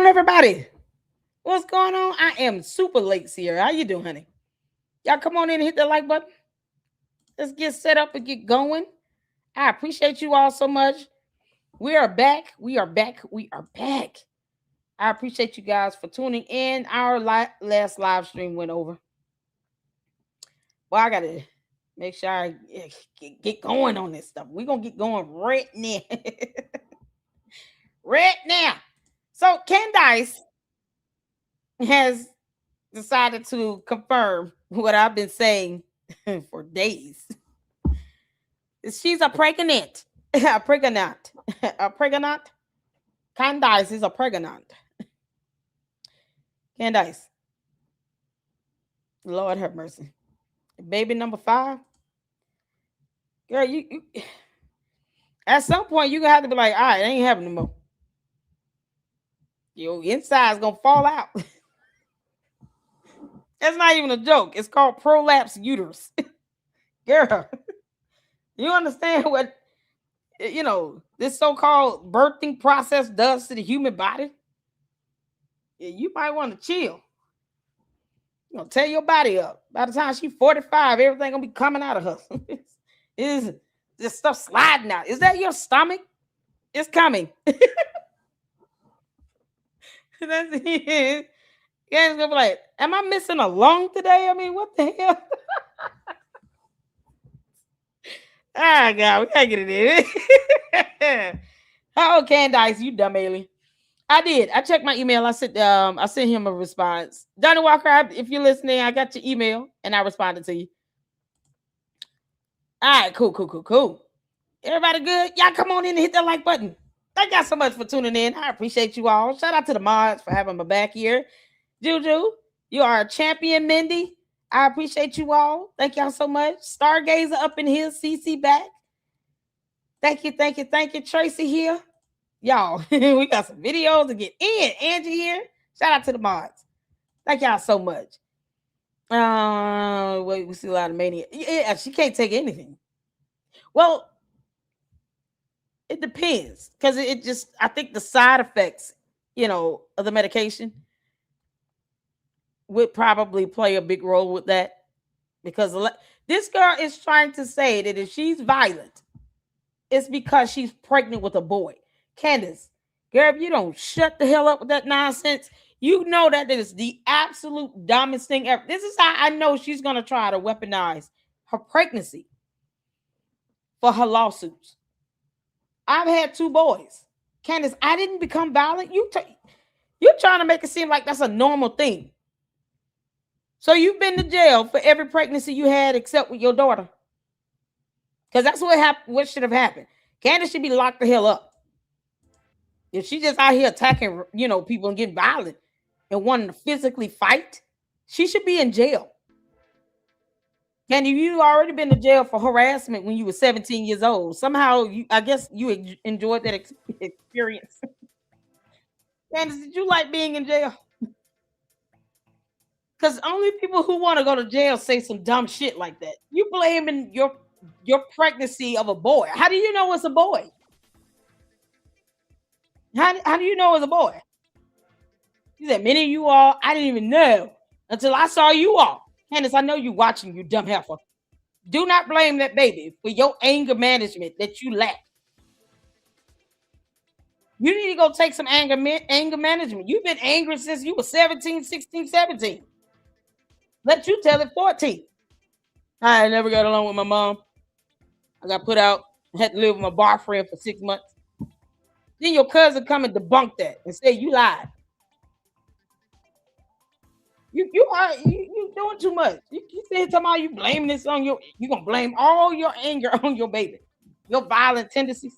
everybody? What's going on? I am super late, Sierra. How you doing, honey? Y'all come on in and hit the like button. Let's get set up and get going. I appreciate you all so much. We are back. We are back. We are back. I appreciate you guys for tuning in. Our last live stream went over. Well, I gotta make sure I get going on this stuff. We're gonna get going right now. Right now. So Candace has decided to confirm what I've been saying for days. She's a pregnant. A pregnant. A pregnant. Candace is a pregnant. Candace. Lord have mercy. Baby number 5. Girl, you at some point you're gonna have to be like, all right, it ain't happening no more. Your inside's gonna fall out. That's not even a joke. It's called prolapse uterus. Girl, you understand what this so-called birthing process does to the human body? Yeah, you might want to chill. Tear your body up. By the time she's 45, everything gonna be coming out of her. Is this stuff sliding out? Is that your stomach? It's coming. That's it. Guy's gonna be like, am I missing a lung today? I mean, what the hell? Ah, God, we gotta get it in. Oh, Candace, you dumb alien. I did. I checked my email. I sent him a response. Donnie Walker, if you're listening, I got your email and I responded to you. All right, cool. Everybody good? Y'all come on in and hit that like button. Thank y'all so much for tuning in. I appreciate you all. Shout out to the mods for having my back here. Juju, you are a champion, Mindy. I appreciate you all. Thank y'all so much. Stargazer up in here. CC back. Thank you. Tracy here. Y'all, we got some videos to get in. Angie here. Shout out to the mods. Thank y'all so much. We see a lot of mania. Yeah, she can't take anything. Well, it depends. Because I think the side effects, of the medication would probably play a big role with that. Because this girl is trying to say that if she's violent, it's because she's pregnant with a boy. Candace, girl, if you don't shut the hell up with that nonsense, you know that is the absolute dumbest thing ever. This is how I know she's going to try to weaponize her pregnancy for her lawsuits. I've had 2 boys. Candace, I didn't become violent. You're trying to make it seem like that's a normal thing. So you've been to jail for every pregnancy you had except with your daughter. Because that's what should have happened. Candace should be locked the hell up. If she just out here attacking, people and getting violent and wanting to physically fight, she should be in jail. Candy, you already been to jail for harassment when you were 17 years old. Somehow, I guess you enjoyed that experience. Candace, did you like being in jail? Because only people who want to go to jail say some dumb shit like that. You blaming your pregnancy of a boy. How do you know it's a boy? How do you know it's a boy? He said, many of you all, I didn't even know until I saw you all. Candace, I know you watching, you dumb heifer. Do not blame that baby for your anger management that you lack. You need to go take some anger management. You've been angry since you were 17, 16, 17. Let you tell it 14. I never got along with my mom. I got put out. I had to live with my boyfriend for 6 months. Then your cousin come and debunk that and say you lied. You doing too much. You said talking you blaming this on you gonna blame all your anger on your baby, your violent tendencies.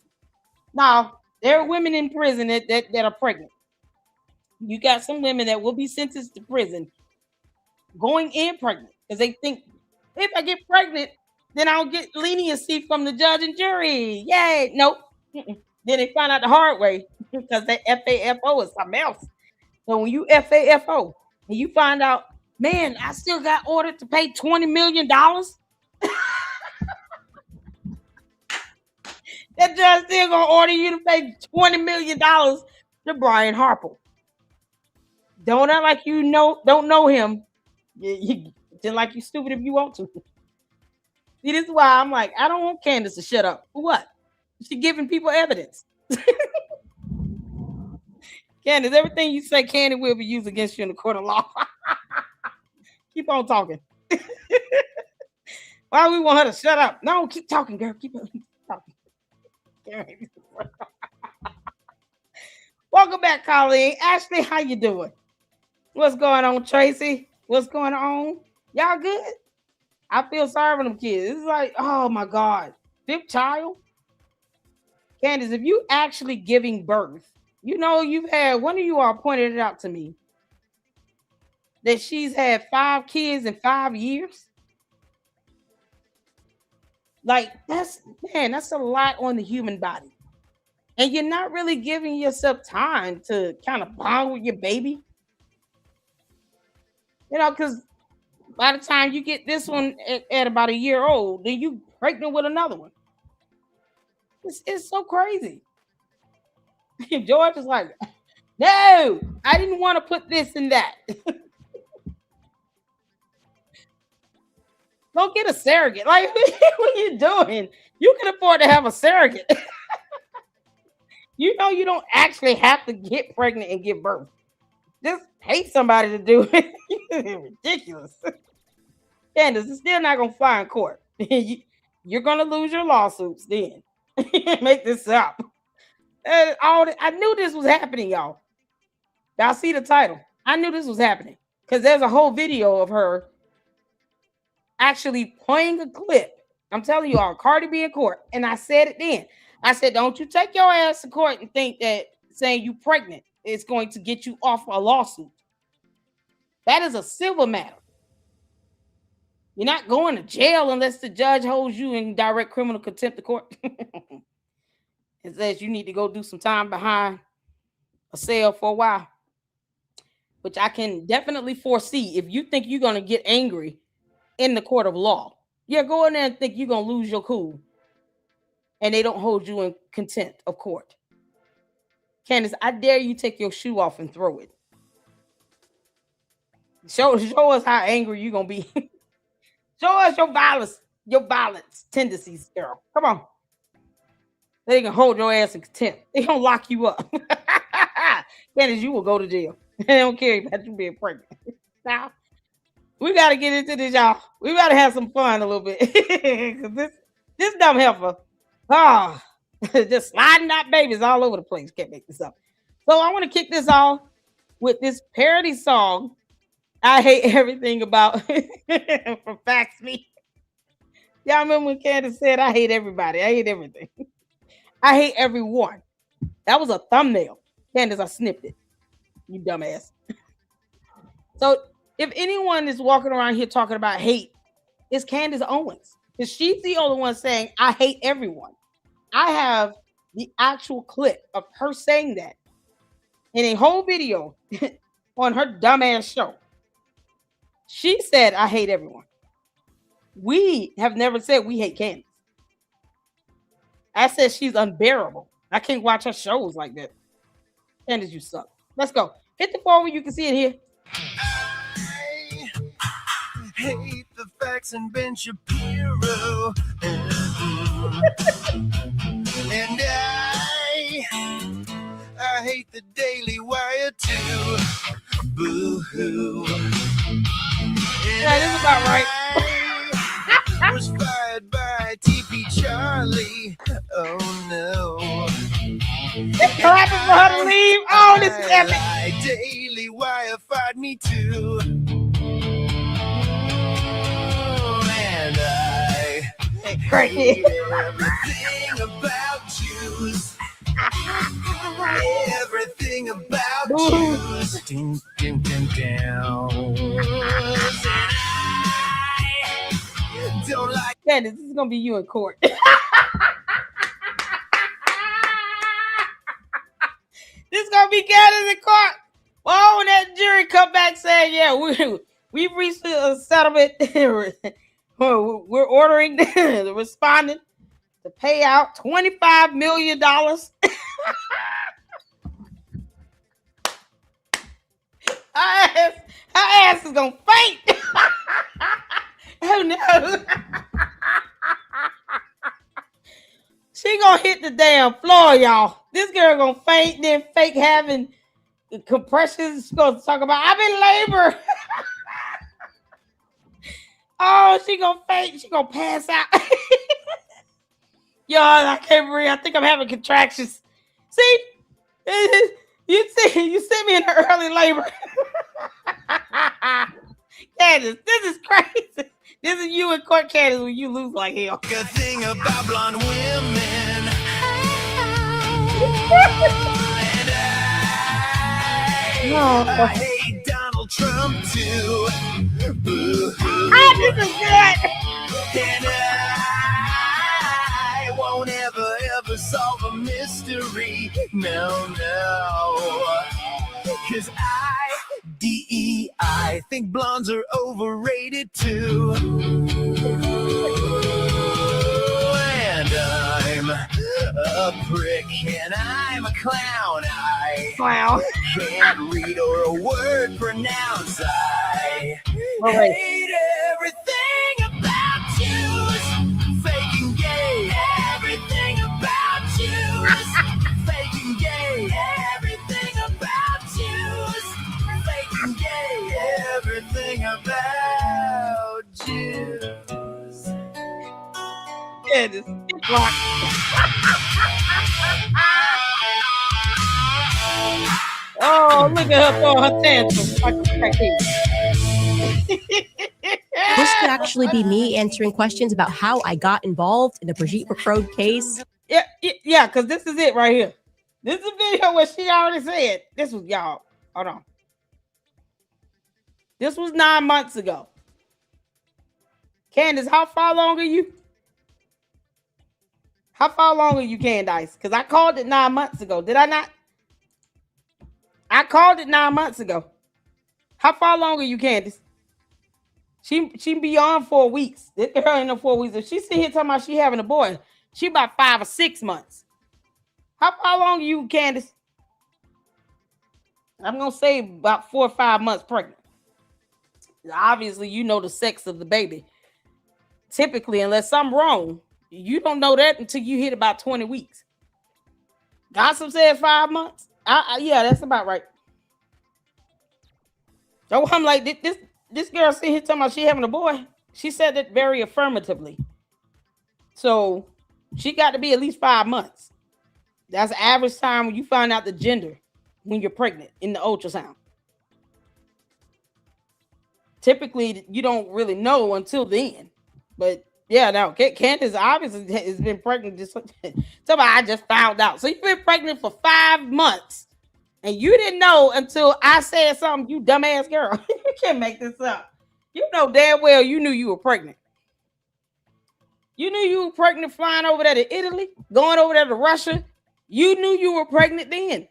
Now there are women in prison that are pregnant. You got some women that will be sentenced to prison going in pregnant because they think if I get pregnant, then I'll get leniency from the judge and jury. Yay! Nope. Then they find out the hard way because that FAFO is something else. So when you FAFO and you find out, man, I still got ordered to pay $20 million. That judge still gonna order you to pay $20 million to Brian Harper. Don't act like you know, don't know him. Just like you stupid if you want to. See, this is why I'm like, I don't want Candace to shut up. For what? She giving people evidence. Candace, everything you say can and will be used against you in the court of law. Keep on talking. Why we want her to shut up? No, keep talking, girl. Keep talking. Welcome back, colleague. Ashley, how you doing? What's going on, Tracy? What's going on? Y'all good? I feel sorry for them kids. It's like, oh my God. 5th child? Candace, if you actually giving birth, you know you've had, one of you all pointed it out to me, that she's had 5 kids in 5 years. Like, that's a lot on the human body. And you're not really giving yourself time to kind of bond with your baby. You know, because by the time you get this one at about a year old, then you pregnant with another one. It's so crazy. George is like, no, I didn't want to put this and that. Don't get a surrogate. Like, what are you doing? You can afford to have a surrogate. You know you don't actually have to get pregnant and give birth. Just pay somebody to do it. Ridiculous. Candace, it's still not going to fly in court. You're going to lose your lawsuits then. Make this up. I knew this was happening, y'all. Y'all see the title. I knew this was happening because there's a whole video of her actually playing a clip. I'm telling you all, Cardi B in court. And I said it then. I said, don't you take your ass to court and think that saying you pregnant is going to get you off a lawsuit. That is a civil matter. You're not going to jail unless the judge holds you in direct criminal contempt of court. It says you need to go do some time behind a cell for a while, which I can definitely foresee. If you think you're going to get angry in the court of law, yeah, go in there and think you're going to lose your cool and they don't hold you in contempt of court. Candace, I dare you take your shoe off and throw it. Show us how angry you're going to be. Show us your violence tendencies, girl. Come on. They can hold your ass in contempt. They gonna lock you up. Candace, you will go to jail. They don't care about you being pregnant. Now, we gotta get into this, y'all. We gotta have some fun a little bit. this dumb heifer, just sliding out babies all over the place. Can't make this up. So I want to kick this off with this parody song. I hate everything about from Fax Me. Y'all remember when Candace said, I hate everybody. I hate everything. I hate everyone. That was a thumbnail. Candace, I snipped it. You dumbass. So if anyone is walking around here talking about hate, it's Candace Owens. Because she's the only one saying, I hate everyone. I have the actual clip of her saying that in a whole video on her dumbass show. She said, I hate everyone. We have never said we hate Candace. I said she's unbearable. I can't watch her shows like that. Candace, you suck. Let's go. Hit the phone where you can see it here. I hate the facts and Ben Shapiro. And I hate the Daily Wire too. Boo-hoo. Yeah, this is about right. I was fired by TP Charlie. Oh no. They're clapping for her to leave. Oh, this is epic. Daily Wire fired me too. And I hate everything about Jews. Everything about Jews. Ding, ding, ding, down. Don't like Candace, this is gonna be you in court. This is gonna be Candace in court. Oh, when that jury come back saying, yeah, we've reached a settlement. We're ordering the respondent to pay out $25 million. Her ass is gonna faint. Oh no. She gonna hit the damn floor, y'all. This girl gonna faint, then fake having compressions. She gonna talk about I'm in labor. Oh, she gonna faint. She gonna pass out. Y'all, I can't breathe. I think I'm having contractions. See, you see me in the early labor. Candace, this is crazy. This is you in court, Candace, when you lose like hell. Good thing about blonde women. And I hate Donald Trump too. This is good. And I won't ever solve a mystery. No. Cause I think blondes are overrated too. And I'm a prick and I'm a clown. I can't read or a word pronounce. I hate everything about you. Faking gay. Everything about you. Faking gay. Everything about you. Faking gay. Everything about you. Candace, oh, look at her throwing her tantrum. This could actually be me answering questions about how I got involved in the Brigitte McCrode case. Yeah, because this is it right here. This is a video where she already said. This was y'all. Hold on. This was 9 months ago. Candace, how far along are you? How far along are you, Candace? Because I called it 9 months ago. Did I not? I called it 9 months ago. How far along are you, Candace? She be on 4 weeks. This girl in the 4 weeks. If she's sitting here talking about she having a boy, she about 5 or 6 months. How far along are you, Candace? I'm gonna say about 4 or 5 months pregnant. Obviously, you know the sex of the baby. Typically, unless something wrong, you don't know that until you hit about 20 weeks. Gossip said 5 months. Yeah, that's about right. So I'm like, this girl sitting here talking about she having a boy. She said it very affirmatively. So she got to be at least 5 months. That's the average time when you find out the gender when you're pregnant in the ultrasound. Typically, you don't really know until then. But yeah, now Candace obviously has been pregnant. I just found out. So you've been pregnant for 5 months, and you didn't know until I said something. You dumbass girl, you can't make this up. You know damn well you knew you were pregnant. You knew you were pregnant flying over there to Italy, going over there to Russia. You knew you were pregnant then,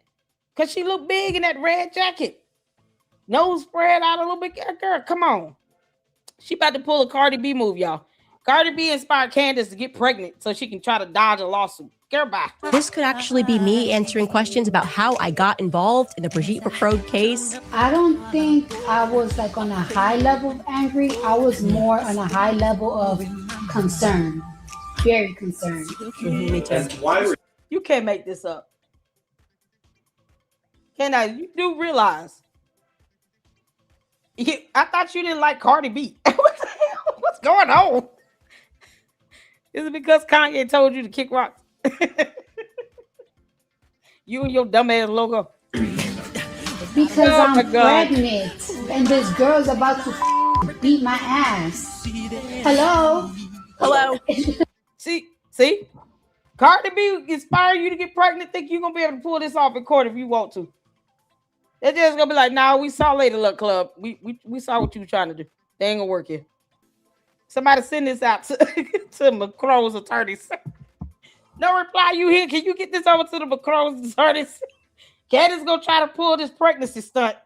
because she looked big in that red jacket, nose spread out a little bit. Girl, come on. She about to pull a Cardi B move, y'all. Cardi B inspired Candace to get pregnant so she can try to dodge a lawsuit. Girl, bye. This could actually be me answering questions about how I got involved in the Brigitte McCrode case. I don't think I was like on a high level of angry. I was more on a high level of concern. Very concerned. Me too. You can't make this up. Candace, you do realize. I thought you didn't like Cardi B. What the hell? What's going on? Is it because Kanye told you to kick rocks? You and your dumbass logo. Because I'm pregnant and this girl's about to beat my ass. Hello? See? Cardi B inspire you to get pregnant. Think you're going to be able to pull this off in court if you want to. They're just going to be like, nah, we saw later, look, club. We saw what you were trying to do. They ain't going to work here. Somebody send this out to McCrone's attorneys. No reply, you here. Can you get this over to the McCrone's attorneys? Candace gonna try to pull this pregnancy stunt.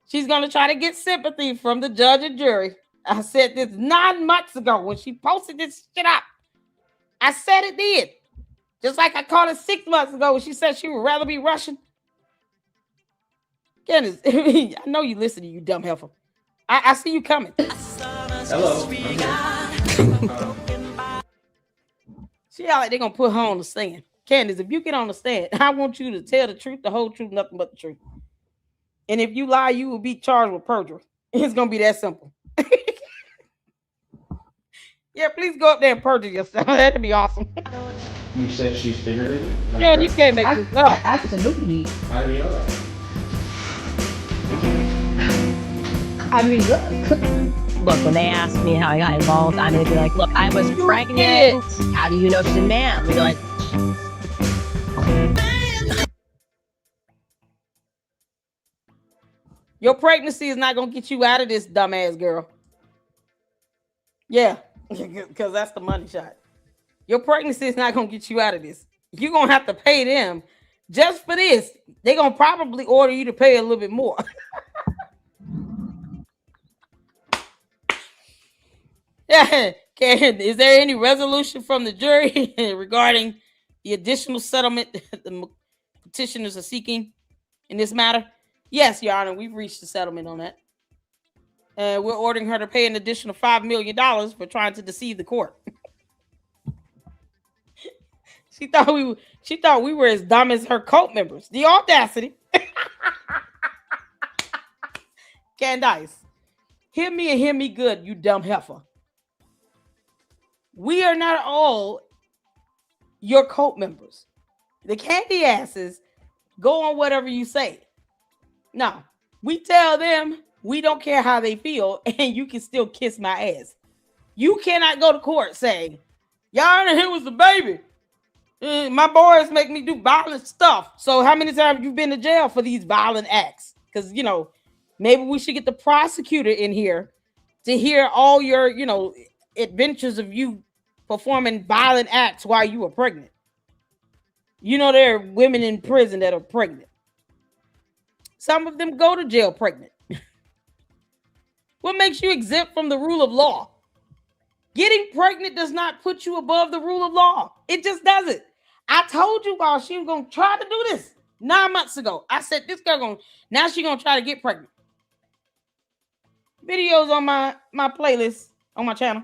She's gonna try to get sympathy from the judge and jury. I said this 9 months ago when she posted this shit up. I said it did. Just like I called it 6 months ago when she said she would rather be Russian. Candace, I know you listening, you dumb heifer. I see you coming. Hello. See how like they're gonna put her on the stand. Candace, if you get on the stand, I want you to tell the truth, the whole truth, nothing but the truth. And if you lie, you will be charged with perjury. It's gonna be that simple. Yeah, please go up there and perjure yourself. That'd be awesome. You said she's figurative? Yeah, you can't make this up. Absolutely. How do you know that? I mean, look. Look, when they ask me how I got involved, I'm gonna be like, look, I was pregnant. How do you know she's a man? I'm gonna be like, Your pregnancy is not gonna get you out of this, dumbass girl. Yeah, because that's the money shot. Your pregnancy is not gonna get you out of this. You're gonna have to pay them just for this. They're gonna probably order you to pay a little bit more. Yeah. Is there any resolution from the jury regarding the additional settlement that the petitioners are seeking in this matter? Yes, Your Honor, we've reached a settlement on that. And we're ordering her to pay an additional $5 million for trying to deceive the court. She thought we were as dumb as her cult members. The audacity. Candace, hear me and hear me good, you dumb heifer. We are not all your cult members. The candy asses go on whatever you say. No, we tell them we don't care how they feel, and you can still kiss my ass. You cannot go to court saying, Your Honor, here was the baby. My boys make me do violent stuff. So how many times have you been to jail for these violent acts? Because, maybe we should get the prosecutor in here to hear all your, adventures of you performing violent acts while you were pregnant. There are women in prison that are pregnant. Some of them go to jail pregnant. What makes you exempt from the rule of law? Getting pregnant does not put you above the rule of law. It just doesn't. I told you while she was going to try to do this 9 months ago. I said, this girl now she's going to try to get pregnant. Videos on my playlist, on my channel.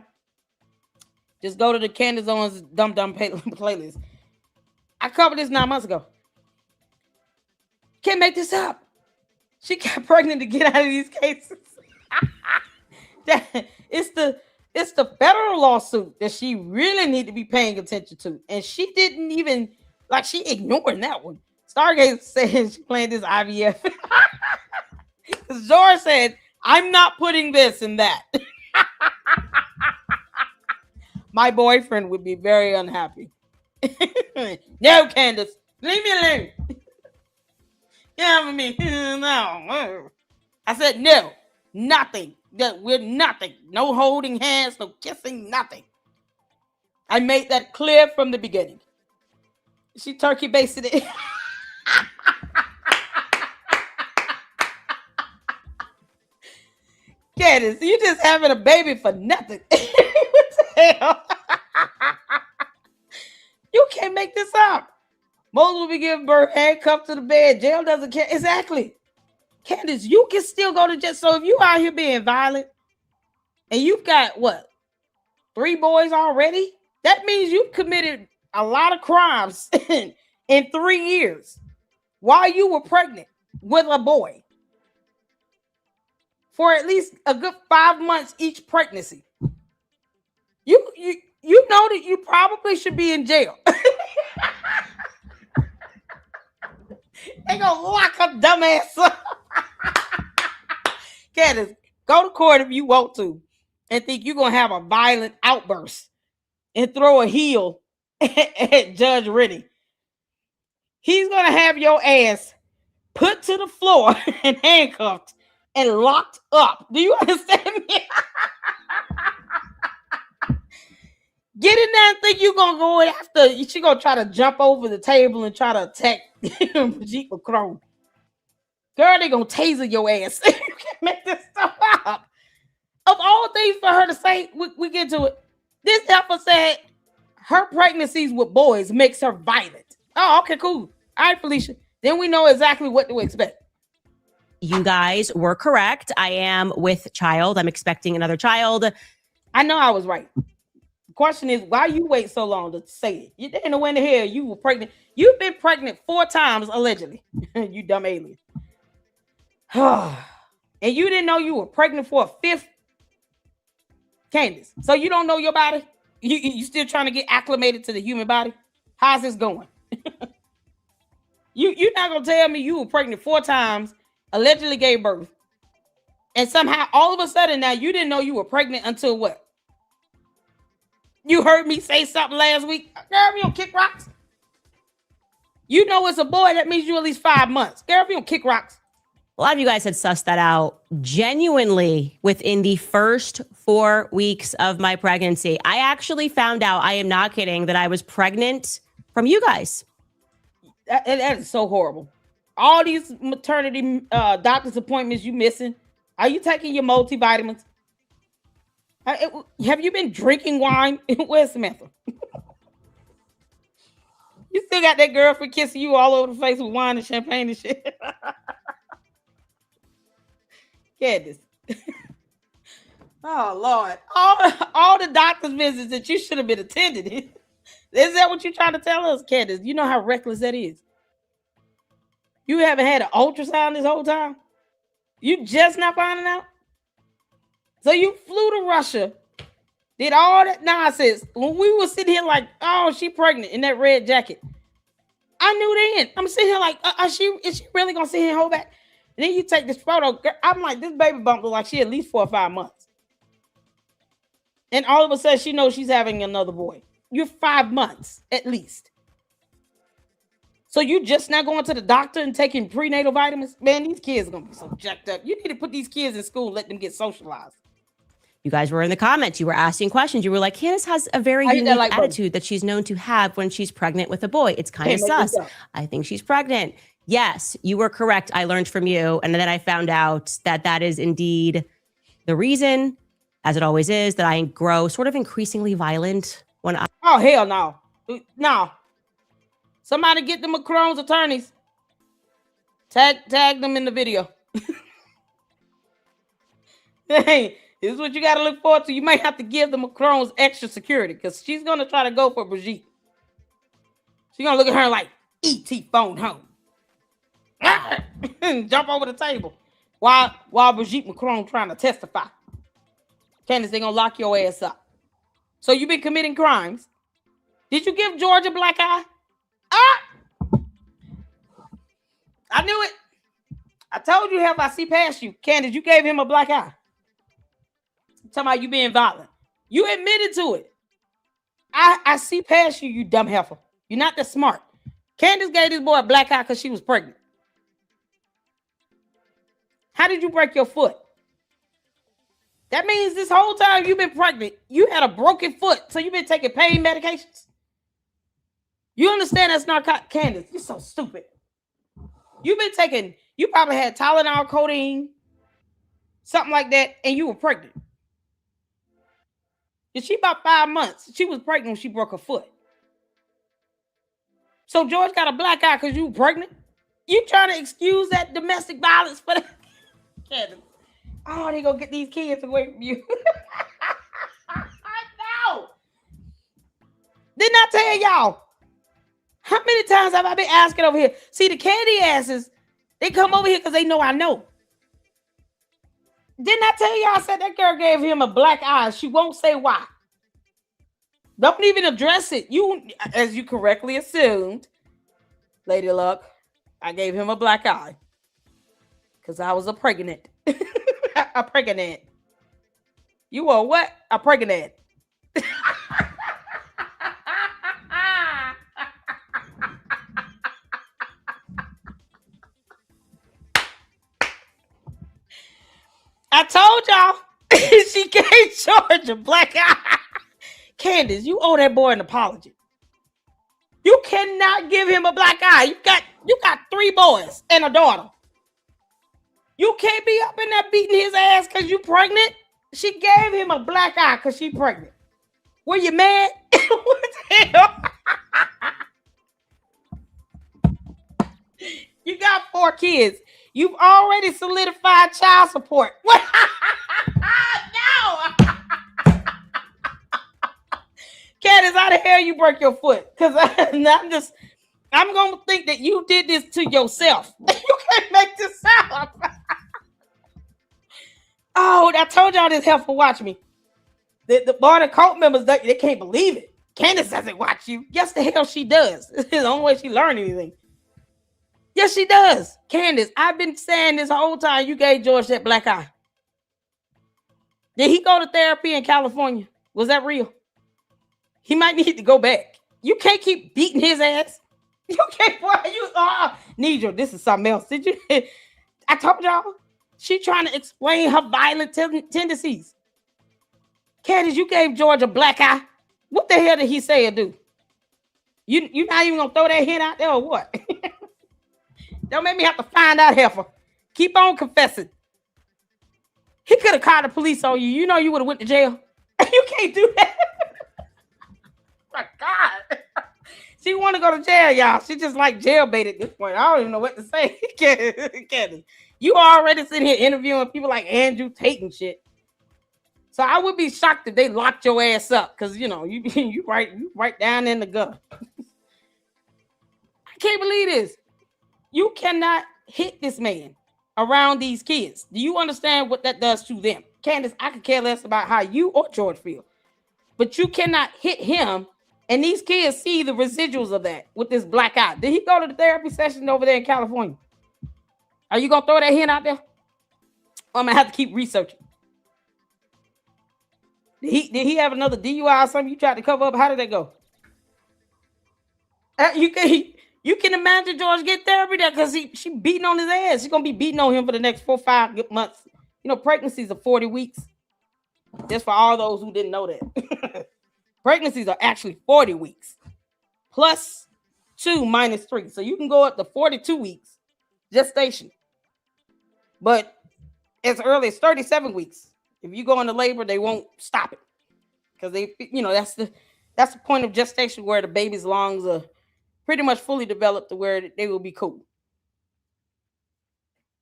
Just go to the Candace Owens Dumb playlist. I covered this 9 months ago. Can't make this up. She got pregnant to get out of these cases. It's the federal lawsuit that she really need to be paying attention to. And she didn't even, she ignored that one. Stargate said she playing this IVF. George said, I'm not putting this and that. My boyfriend would be very unhappy. No, Candace, leave me alone. Yeah, me. No. I said no, nothing. That we're nothing. No holding hands, no kissing, nothing. I made that clear from the beginning. She turkey basted it. Candace, you just having a baby for nothing. What the hell? You can't make this up. Most will be giving birth handcuffed to the bed. Jail doesn't care. Exactly. Candace, you can still go to jail. So if you out here being violent and you've got 3 boys already, that means you've committed a lot of crimes in 3 years while you were pregnant with a boy for at least a good 5 months each pregnancy. You know that you probably should be in jail. They gonna lock her dumb ass up. Candace, go to court if you want to and think you're gonna have a violent outburst and throw a heel at Judge Rennie. He's gonna have your ass put to the floor and handcuffed and locked up. Do you understand me? Get in there and think you're gonna go after. She gonna try to jump over the table and try to attack Brigitte Macron. Girl, they gonna taser your ass. You can't make this stuff up. Of all things for her to say, we get to it. This heifer said her pregnancies with boys makes her violent. Oh, okay, cool. All right, Felicia. Then we know exactly what to expect. You guys were correct. I am with child. I'm expecting another child. I know I was right. The question is, why you wait so long to say it? You didn't know when the hell you were pregnant. You've been pregnant 4 times, allegedly. You dumb alien. And you didn't know you were pregnant for a 5th? Candace, so you don't know your body? You still trying to get acclimated to the human body? How's this going? You're not gonna tell me you were pregnant 4 times, allegedly gave birth, and somehow all of a sudden now you didn't know you were pregnant until what? You heard me say something last week. Girl, if you don't kick rocks. You know it's a boy, that means you at least 5 months. Girl, if you don't kick rocks. A lot of you guys had sussed that out genuinely within the first 4 weeks of my pregnancy. I actually found out, I am not kidding, that I was pregnant from you guys. That is so horrible. All these maternity doctor's appointments you missing. Are you taking your multivitamins? Have you been drinking wine? Where's Samantha? You still got that girlfriend kissing you all over the face with wine and champagne and shit. Candace. Oh Lord. All the doctor's visits that you should have been attending. Is that what you're trying to tell us, Candace? You know how reckless that is. You haven't had an ultrasound this whole time? You just not finding out? So you flew to Russia, did all that nonsense. When we were sitting here like, oh, she pregnant in that red jacket. I knew then. I'm sitting here like, is she really gonna sit here and hold back? And then you take this photo. I'm like, this baby bump look like she at least 4 or 5 months. And all of a sudden she knows she's having another boy. You're 5 months at least. So you just not going to the doctor and taking prenatal vitamins? Man, these kids are going to be so jacked up. You need to put these kids in school and let them get socialized. You guys were in the comments. You were asking questions. You were like, Candace has a very unique attitude that she's known to have when she's pregnant with a boy. It's kind of sus. I think she's pregnant. Yes, you were correct. I learned from you. And then I found out that that is indeed the reason, as it always is, that I grow sort of increasingly violent when I... Oh, hell no. No. Somebody get the Macron's attorneys. Tag them in the video. Hey, this is what you got to look forward to. You might have to give the Macron's extra security because she's going to try to go for Brigitte. She's going to look at her like, E.T. phone home. And jump over the table while Brigitte Macron trying to testify. Candace, they're going to lock your ass up. So you've been committing crimes. Did you give George a black eye? I knew it. I told you if I see past you. Candace, you gave him a black eye. I'm talking about you being violent. You admitted to it. I see past you, you dumb heifer. You're not that smart. Candace gave this boy a black eye because she was pregnant. How did you break your foot? That means this whole time you've been pregnant, you had a broken foot, so you've been taking pain medications. You understand that's not Candace. You're so stupid. You've been taking, you probably had Tylenol, codeine, something like that, and you were pregnant. And she about 5 months. She was pregnant when she broke her foot. So George got a black eye because you were pregnant? You trying to excuse that domestic violence for that? Candace. Oh, they gonna get these kids away from you. No. Didn't I tell y'all? How many times have I been asking over here? See, the candy asses, they come over here because they know I know. Didn't I tell y'all? I said that girl gave him a black eye. She won't say why. Don't even address it. You, as you correctly assumed, Lady Luck, I gave him a black eye because I was a pregnant. A pregnant. You were what? A pregnant. I told y'all she gave George a black eye. Candace, you owe that boy an apology. You cannot give him a black eye. You got 3 boys and a daughter. You can't be up in there beating his ass because you pregnant. She gave him a black eye because she pregnant. Were you mad? What the hell? You got 4 kids. You've already solidified child support. No. Candace, how the hell you break your foot? Because I'm going to think that you did this to yourself. You can't make this sound. Oh, I told y'all this helpful. Watch me. The Barter cult members, they can't believe it. Candace doesn't watch you. Yes, the hell she does. It's the only way she learned anything. Yes, she does. Candace, I've been saying this whole time you gave George that black eye. Did he go to therapy in California? Was that real? He might need to go back. You can't keep beating his ass. You can't. Nidra, this is something else. Did you? I told y'all. She trying to explain her violent tendencies. Candace, you gave George a black eye. What the hell did he say or do? You not even gonna throw that hint out there or what? Don't make me have to find out, heifer. Keep on confessing. He could have called the police on you. You know you would have went to jail. You can't do that. My God. She want to go to jail, y'all. She just like jailbait at this point. I don't even know what to say. Candace, you already sitting here interviewing people like Andrew Tate and shit. So I would be shocked if they locked your ass up because you know you right down in the gutter. I can't believe this. You cannot hit this man around these kids. Do you understand what that does to them? Candace, I could care less about how you or George feel. But you cannot hit him, and these kids see the residuals of that with this black eye. Did he go to the therapy session over there in California? Are you going to throw that hint out there? Or I'm going to have to keep researching. Did he have another DUI or something you tried to cover up? How did that go? You can imagine George get therapy there because she beating on his ass. She's going to be beating on him for the next 4 or 5 months. You know, pregnancies are 40 weeks. Just for all those who didn't know that. Pregnancies are actually 40 weeks. Plus 2 minus 3. So you can go up to 42 weeks gestation. But as early as 37 weeks. If you go into labor, they won't stop it. Because that's the point of gestation where the baby's lungs are pretty much fully developed to where they will be cool.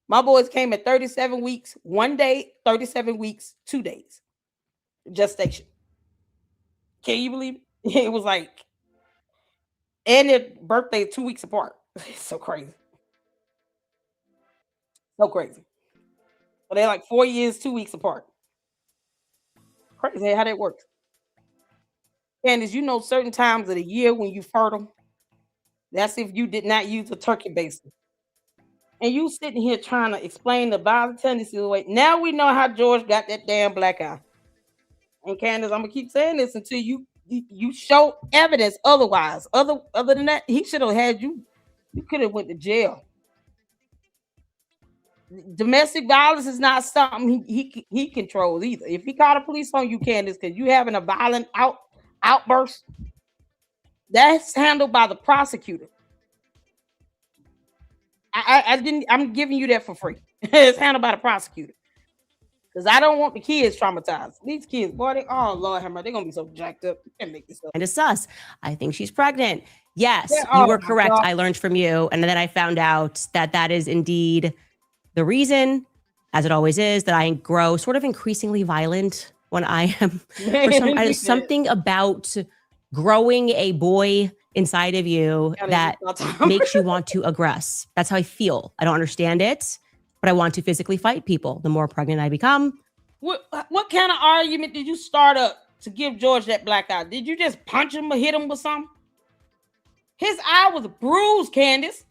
My boys came at 37 weeks, 1 day, 37 weeks, 2 days. Gestation. Can you believe it? It was like, and their birthday 2 weeks apart. It's so crazy. So crazy. But they're like 4 years, 2 weeks apart. Crazy how that works. And as you know, certain times of the year when you fertile, that's if you did not use a turkey baster. And you sitting here trying to explain the violent tendency away. Now we know how George got that damn black eye. And Candace, I'm gonna keep saying this until you show evidence otherwise. Other than that, he should have had you. You could have went to jail. Domestic violence is not something he controls either. If he called the police on you, Candace, because you having a violent outburst, that's handled by the prosecutor. I'm giving you that for free. It's handled by the prosecutor. Because I don't want the kids traumatized. These kids, boy, Lord have mercy, they're going to be so jacked up. You can't make this up. And it's us. I think she's pregnant. Yes, you were correct. God. I learned from you. And then I found out that is indeed the reason, as it always is, that I grow sort of increasingly violent when I am. There's something about growing a boy inside of you that makes you want to aggress. That's how I feel. I don't understand it, but I want to physically fight people. The more pregnant I become. What kind of argument did you start up to give George that black eye? Did you just punch him or hit him with something? His eye was bruised, Candace.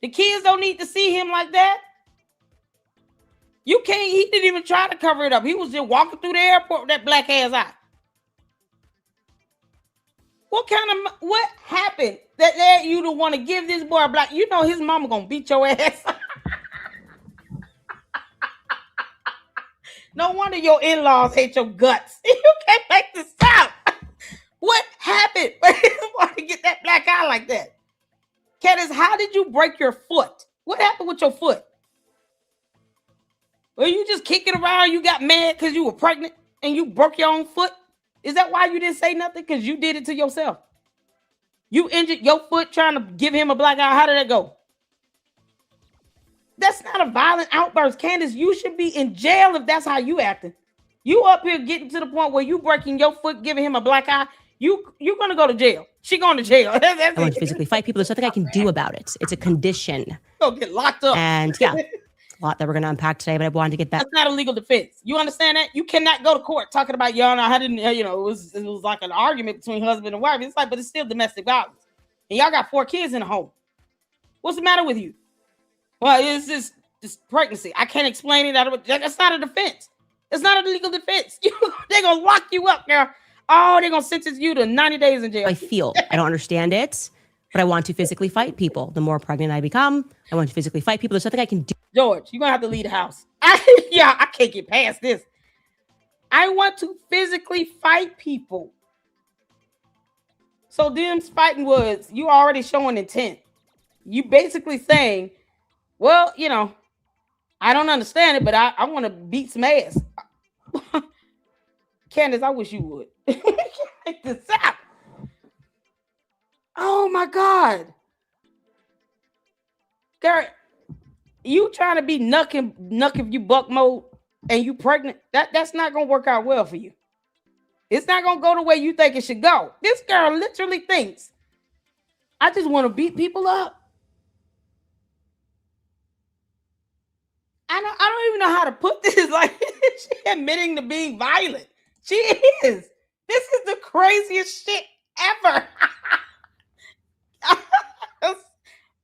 The kids don't need to see him like that. He didn't even try to cover it up. He was just walking through the airport with that black ass eye. What happened that led you to want to give this boy a black? You know his mama gonna beat your ass. No wonder your in-laws hate your guts. You can't make this out. What happened? Want to get that black eye like that? Candace, how did you break your foot? What happened with your foot? Were you just kicking around? You got mad because you were pregnant and you broke your own foot? Is that why you didn't say nothing? Because you did it to yourself. You injured your foot trying to give him a black eye. How did that go? That's not a violent outburst, Candace. You should be in jail if that's how you acting. You up here getting to the point where you breaking your foot, giving him a black eye. You're gonna go to jail. She going to jail. I want to physically fight people. There's nothing I can do about it. It's a condition. Go get locked up. And yeah, a lot that we're gonna unpack today, but I wanted to get that. That's not a legal defense. You understand that? You cannot go to court talking about y'all. I didn't. It was like an argument between husband and wife. It's like, but it's still domestic violence, and y'all got 4 kids in the home. What's the matter with you? Well, it's just pregnancy. I can't explain it. That's not a defense. It's not a legal defense. They're gonna lock you up, girl. Oh, they're gonna sentence you to 90 days in jail. I feel I don't understand it, but I want to physically fight people. The more pregnant I become, I want to physically fight people. There's nothing I can do. George, you're gonna have to leave the house. I can't get past this. I want to physically fight people. So them's fighting words, you already showing intent. You basically saying, well, I don't understand it, but I want to beat some ass. Candace, I wish you would. Check this out. Oh my God. Garrett, you trying to be nuck if you buck mode and you pregnant, that's not gonna work out well for you. It's not gonna go the way you think it should go. This girl literally thinks, I just want to beat people up. I don't even know how to put this. Like, she admitting to being violent. She is. This is the craziest shit ever.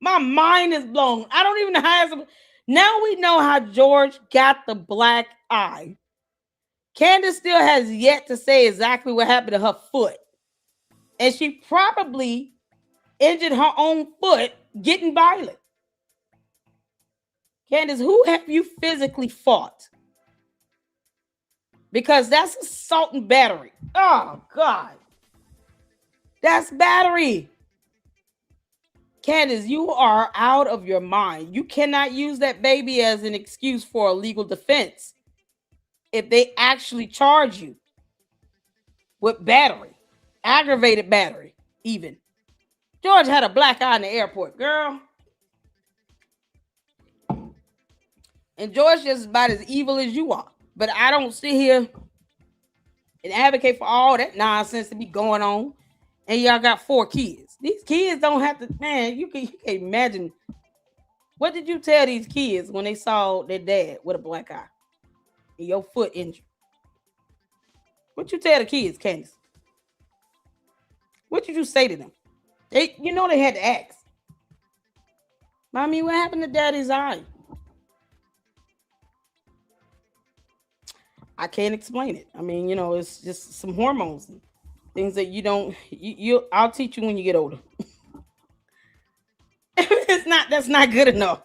My mind is blown. I don't even know how. Now we know how George got the black eye. Candace still has yet to say exactly what happened to her foot. And she probably injured her own foot getting violent. Candace, who have you physically fought? Because that's assault and battery. Oh, God. That's battery. Candace, you are out of your mind. You cannot use that baby as an excuse for a legal defense if they actually charge you with battery, aggravated battery, even. George had a black eye in the airport, girl. And George is about as evil as you are. But I don't sit here and advocate for all that nonsense to be going on. And y'all got 4 kids. These kids don't have to, man, you can't imagine. What did you tell these kids when they saw their dad with a black eye and your foot injured? What you tell the kids, Candace? What did you say to them? They had to ask. Mommy, what happened to daddy's eye? I can't explain it. I mean, it's just some hormones and things that I'll teach you when you get older. That's not good enough.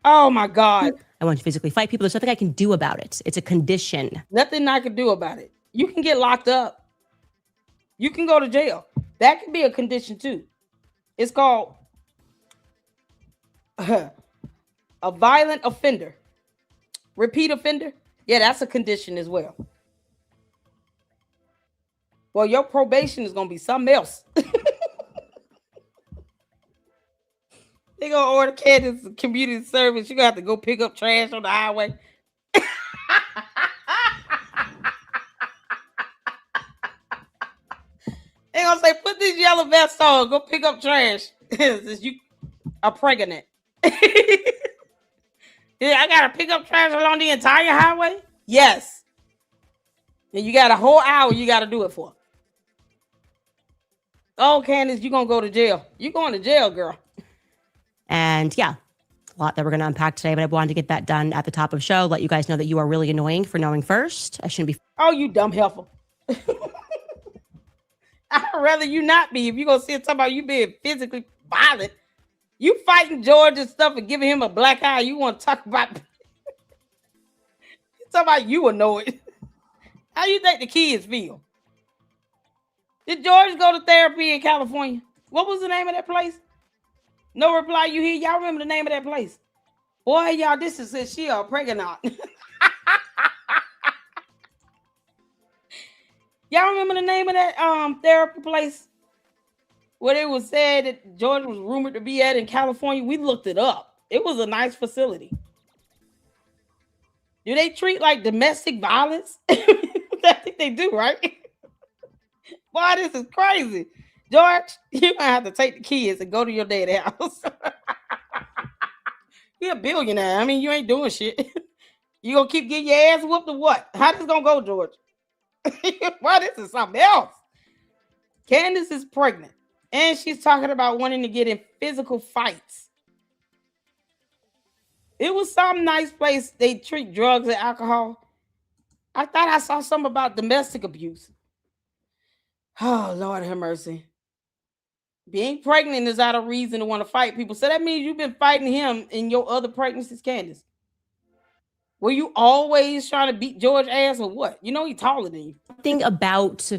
Oh my God. I want to physically fight people. There's nothing I can do about it. It's a condition. Nothing I can do about it. You can get locked up. You can go to jail. That could be a condition too. It's called a violent offender. Repeat offender. Yeah, that's a condition as well. Well, your probation is going to be something else. They're going to order Candace community service. You're going to have to go pick up trash on the highway. They're going to say, put this yellow vest on. Go pick up trash. Since you are pregnant. Yeah, I got to pick up trash along the entire highway? Yes. And you got a whole hour you got to do it for. Oh, Candace, you're going to go to jail. You're going to jail, girl. And yeah, a lot that we're going to unpack today, but I wanted to get that done at the top of the show. Let you guys know that you are really annoying for knowing first. I shouldn't be. Oh, you dumb heifer. I'd rather you not be. If you're going to sit talking about you being physically violent, you fighting George and stuff and giving him a black eye. You want to talk about... Talk about you annoyed. How you think the kids feel? Did George go to therapy in California? What was the name of that place? No reply, you hear? Y'all remember the name of that place? Boy, y'all, this is she a pregnant. Y'all remember the name of that therapy place? Where it was said that George was rumored to be at in California? We looked it up. It was a nice facility. Do they treat like domestic violence? I think they do, right? Boy, this is crazy. George, you might have to take the kids and go to your dad's house. You're a billionaire. I mean, you ain't doing shit. You gonna keep getting your ass whooped or what? How this gonna go, George? Well, this is something else. Candace is pregnant, and she's talking about wanting to get in physical fights. It was some nice place they treat drugs and alcohol. I thought I saw something about domestic abuse. Oh, Lord have mercy. Being pregnant is not a reason to want to fight people. So that means you've been fighting him in your other pregnancies, Candace. Were you always trying to beat George's ass or what? You know he's taller than you. Something about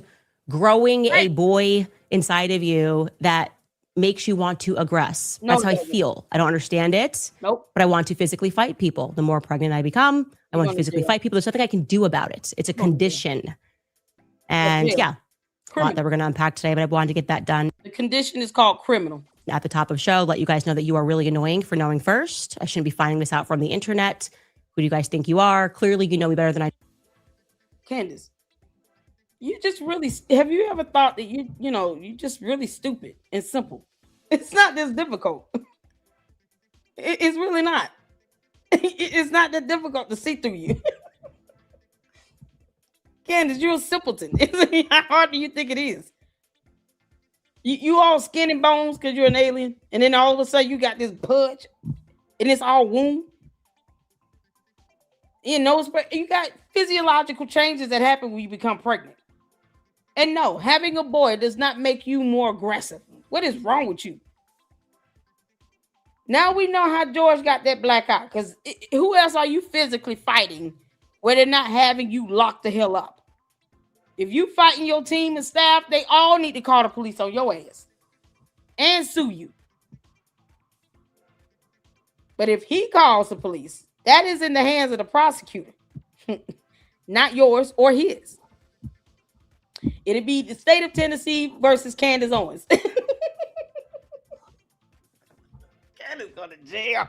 growing a boy inside of you that makes you want to aggress. No, that's how I feel. I don't understand it. Nope. But I want to physically fight people. The more pregnant I become, I want to physically fight people. There's nothing I can do about it. It's a condition. And yeah, a lot that we're going to unpack today, but I wanted to get that done. The condition is called criminal. At the top of the show, let you guys know that you are really annoying for knowing first. I shouldn't be finding this out from the internet. Who do you guys think you are? Clearly, you know me better than I. Candace, you just really, have you ever thought that you just really stupid and simple? It's not this difficult. It's really not. It's not that difficult to see through you. Candace, you're a simpleton. How hard do you think it is? You all skin and bones because you're an alien, and then all of a sudden you got this pudge, and it's all wound. You know, you got physiological changes that happen when you become pregnant. And no, having a boy does not make you more aggressive. What is wrong with you? Now we know how George got that black eye, because who else are you physically fighting where they're not having you locked the hell up? If you fighting your team and staff, they all need to call the police on your ass and sue you. But if he calls the police, that is in the hands of the prosecutor, not yours or his. It'd be the state of Tennessee versus Candace Owens. Candace going to jail.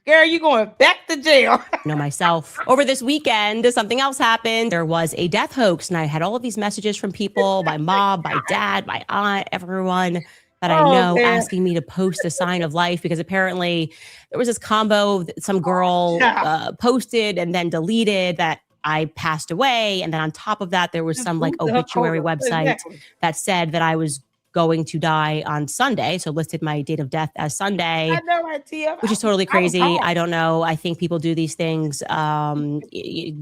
Girl, you going back to jail. Know myself. Over this weekend, something else happened. There was a death hoax, and I had all of these messages from people, my mom, my dad, my aunt, everyone that I know asking me to post a sign of life, because apparently there was this combo that some girl posted and then deleted that I passed away. And then on top of that, there was some like obituary website that said that I was going to die on Sunday. So listed my date of death as Sunday, which is totally crazy. I don't know. I think people do these things to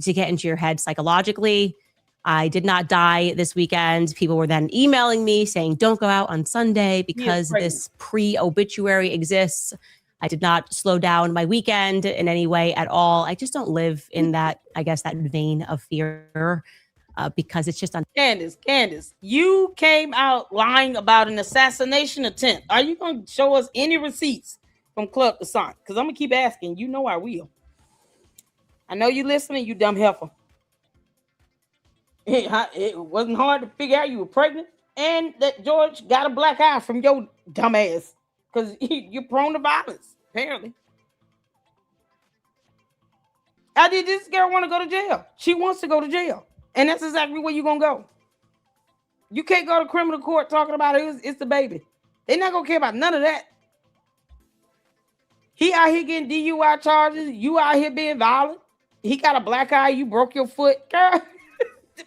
get into your head psychologically. I did not die this weekend. People were then emailing me saying, don't go out on Sunday because this pre-obituary exists. I did not slow down my weekend in any way at all. I just don't live in that, I guess, that vein of fear because it's just Candace, you came out lying about an assassination attempt. Are you going to show us any receipts from Club to Son? Because I'm going to keep asking. You know I will. I know you listening, you dumb heifer. It wasn't hard to figure out you were pregnant and that George got a black eye from your dumb ass because you're prone to violence, apparently. How did this girl want to go to jail? She wants to go to jail. And that's exactly where you're going to go. You can't go to criminal court talking about it's the baby. They're not going to care about none of that. He out here getting DUI charges. You out here being violent. He got a black eye. You broke your foot. Girl.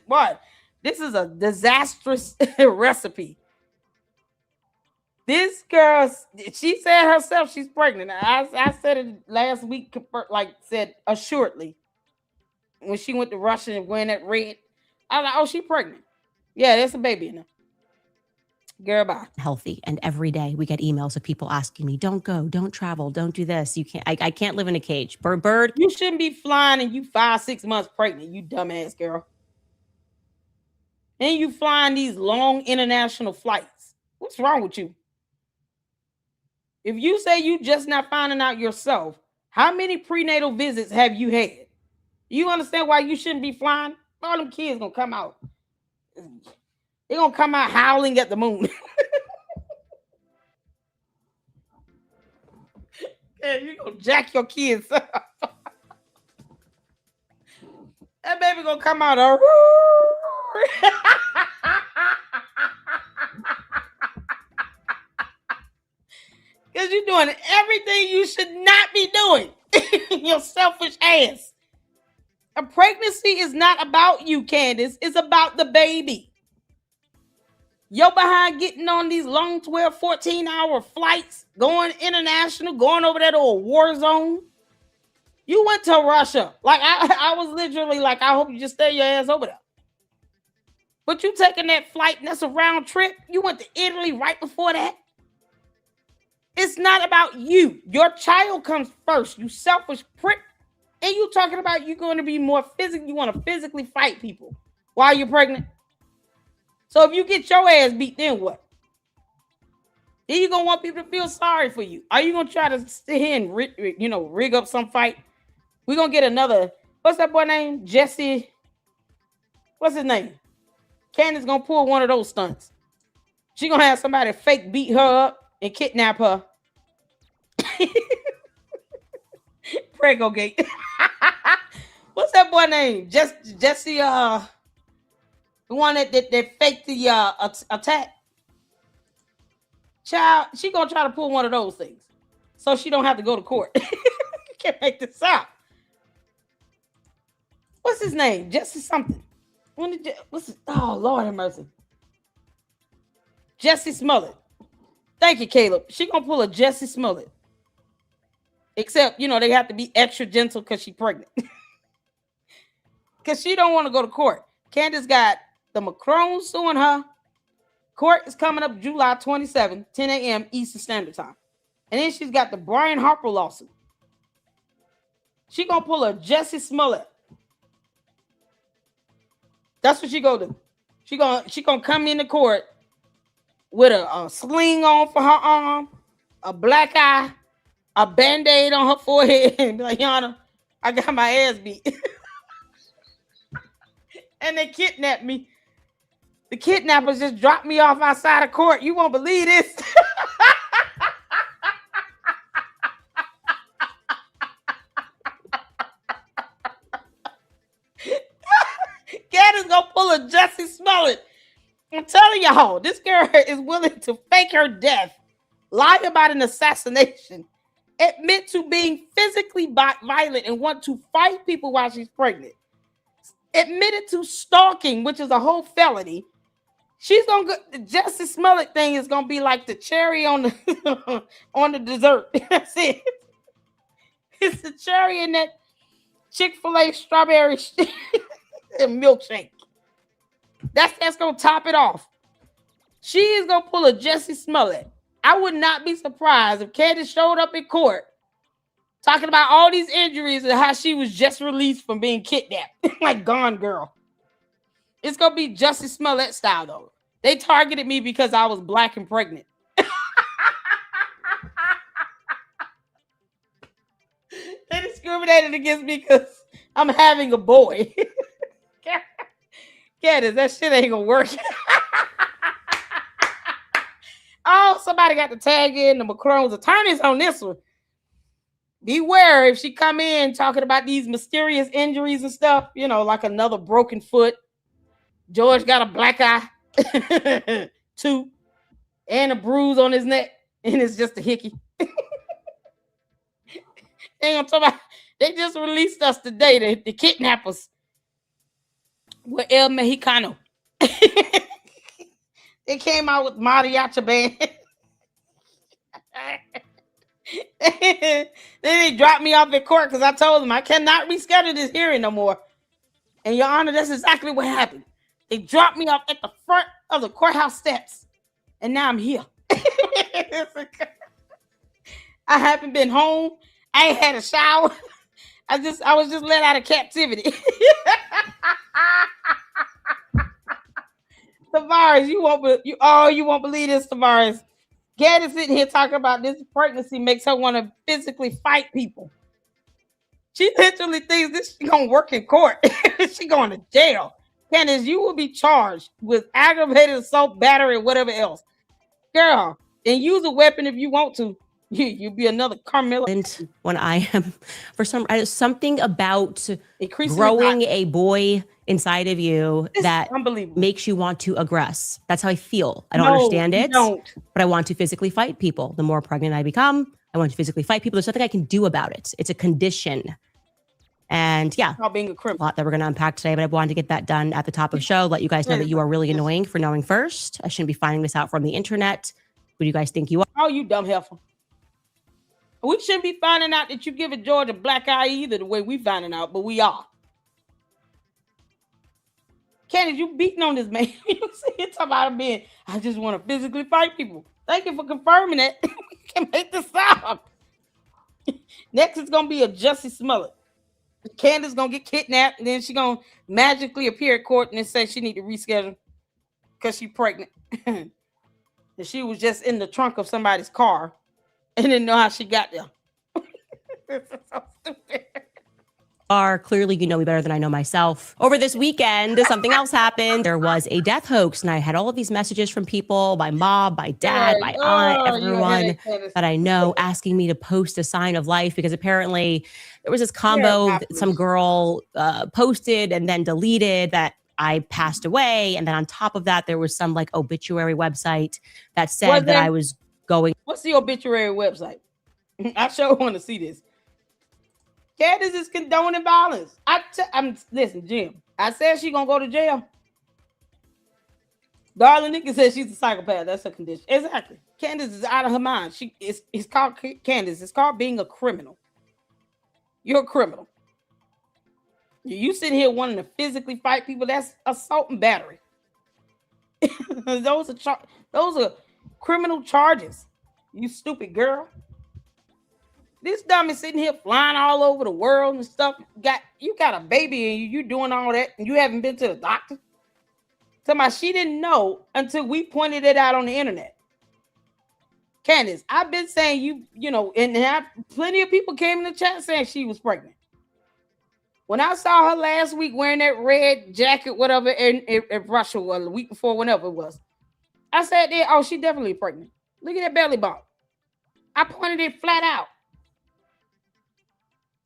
What? This is a disastrous recipe. This girl, she said herself she's pregnant. I said it last week, said assuredly. When she went to Russia and wearing that red, I was like, oh, she pregnant. Yeah, there's a baby in her. Girl, bye. Healthy. And every day we get emails of people asking me, don't go, don't travel, don't do this. You can't, I can't live in a cage. Bird. You shouldn't be flying and you 5-6 months pregnant, you dumbass girl. And you flying these long international flights. What's wrong with you? If you say you just not finding out yourself, how many prenatal visits have you had? You understand why you shouldn't be flying? All them kids gonna come out. They're gonna come out howling at the moon. Yeah, you gonna jack your kids. That baby gonna come out. Because you're doing everything you should not be doing. Your selfish ass. A pregnancy is not about you, Candace. It's about the baby. You're behind getting on these long 12, 14-hour flights, going international, going over there to a war zone. You went to Russia. Like, I was literally like, I hope you just stay your ass over there. But you taking that flight, and that's a round trip. You went to Italy right before that. It's not about you. Your child comes first, you selfish prick. And you talking about you going to be more physical. You want to physically fight people while you're pregnant. So if you get your ass beat, then what? Then you going to want people to feel sorry for you. Are you going to try to sit here and rig up some fight? We're going to get another, what's that boy name? Jesse. What's his name? Candace going to pull one of those stunts. She going to have somebody fake beat her up and kidnap her. Prego Gate. What's that boy name? Jesse, the one that faked the attack. Child, she gonna try to pull one of those things, so she don't have to go to court. Can't make this up. What's his name? Jesse something. Oh Lord have mercy. Jesse Smollett. Thank you, Caleb. She gonna pull a Jesse Smollett. Except, they have to be extra gentle because she's pregnant. Because she don't want to go to court. Candace got the Macron suing her. Court is coming up July 27, 10 a.m. Eastern Standard Time. And then she's got the Brian Harper lawsuit. She gonna pull a Jesse Smollett. That's what she gonna do. She gonna come into court with a sling on for her arm, a black eye, a Band-Aid on her forehead, and be like, Yana, I got my ass beat. And they kidnapped me. The kidnappers just dropped me off outside of court. You won't believe this. Candace gonna pull a Jesse Smollett. I'm telling y'all, this girl is willing to fake her death, lie about an assassination, admit to being physically violent and want to fight people while she's pregnant, admitted to stalking, which is a whole felony. She's gonna go, the Jesse Smollett thing is gonna be like the cherry on the on the dessert. That's it. It's the cherry in that Chick-fil-A strawberry milkshake. That's gonna top it off. She is gonna pull a Jesse Smollett. I would not be surprised if Candace showed up in court talking about all these injuries and how she was just released from being kidnapped. Like Gone Girl. It's going to be Jesse Smollett style, though. They targeted me because I was black and pregnant. They discriminated against me because I'm having a boy. Candace, that shit ain't going to work. Oh, somebody got to tag in the Macron's attorneys on this one. Beware if she come in talking about these mysterious injuries and stuff, like another broken foot. George got a black eye, 2, and a bruise on his neck, and it's just a hickey. They just released us today, the kidnappers with El Mexicano. They came out with mariachi band. Then they dropped me off in court because I told them I cannot reschedule this hearing no more. And Your Honor, that's exactly what happened. They dropped me off at the front of the courthouse steps. And now I'm here. I haven't been home. I ain't had a shower. I was just let out of captivity. Tavares, you won't believe this, Tavares. Candace sitting here talking about this pregnancy makes her want to physically fight people. She literally thinks this is gonna work in court. She going to jail. Candace, you will be charged with aggravated assault, battery, and whatever else. Girl, and use a weapon if you want to. You be another Carmilla. And when I am, something about Increasing growing a boy inside of you It's that unbelievable. makes you want to aggress. That's how I feel. I don't No, understand you it, don't. but I want to physically fight people. The more pregnant I become, I want to physically fight people. There's nothing I can do about it. It's a condition. And yeah, Not being a a criminal. lot that we're going to unpack today, but I wanted to get that done at the top of the show. Let you guys know that you are really annoying for knowing first. I shouldn't be finding this out from the internet. Who do you guys think you are? Oh, you dumb heifer. We shouldn't be finding out that you give a George a black eye either the way we finding out, but we are. Candace, you beating on this man. You see, it's about him being, I just want to physically fight people. Thank you for confirming that. We can make this up. Next is going to be a Jussie Smollett. Candace going to get kidnapped, and then she going to magically appear at court and then say she need to reschedule because she's pregnant. And she was just in the trunk of somebody's car and didn't know how she got there. This is so stupid. Are clearly you know me better than I know myself. Over this weekend, something else happened. There was a death hoax, and I had all of these messages from people, my mom, my dad, my aunt, everyone that I know asking me to post a sign of life because apparently there was this combo some girl posted and then deleted that I passed away, and then on top of that there was some like obituary website that said that I was going. What's the obituary website? I sure want to see this. Candace is condoning violence. Listen, Jim. I said she gonna go to jail. Darling Nikki says she's a psychopath. That's her condition. Exactly. Candace is out of her mind. It's called Candace. It's called being a criminal. You're a criminal. You sitting here wanting to physically fight people. That's assault and battery. Those are criminal charges. You stupid girl. This dummy sitting here flying all over the world and stuff. You got a baby and you doing all that and you haven't been to the doctor. Somebody she didn't know until we pointed it out on the internet. Candace, I've been saying you know, and plenty of people came in the chat saying she was pregnant. When I saw her last week wearing that red jacket, whatever, in Russia, or the week before, whenever it was, I said, "Oh, she definitely pregnant. Look at that belly bump." I pointed it flat out.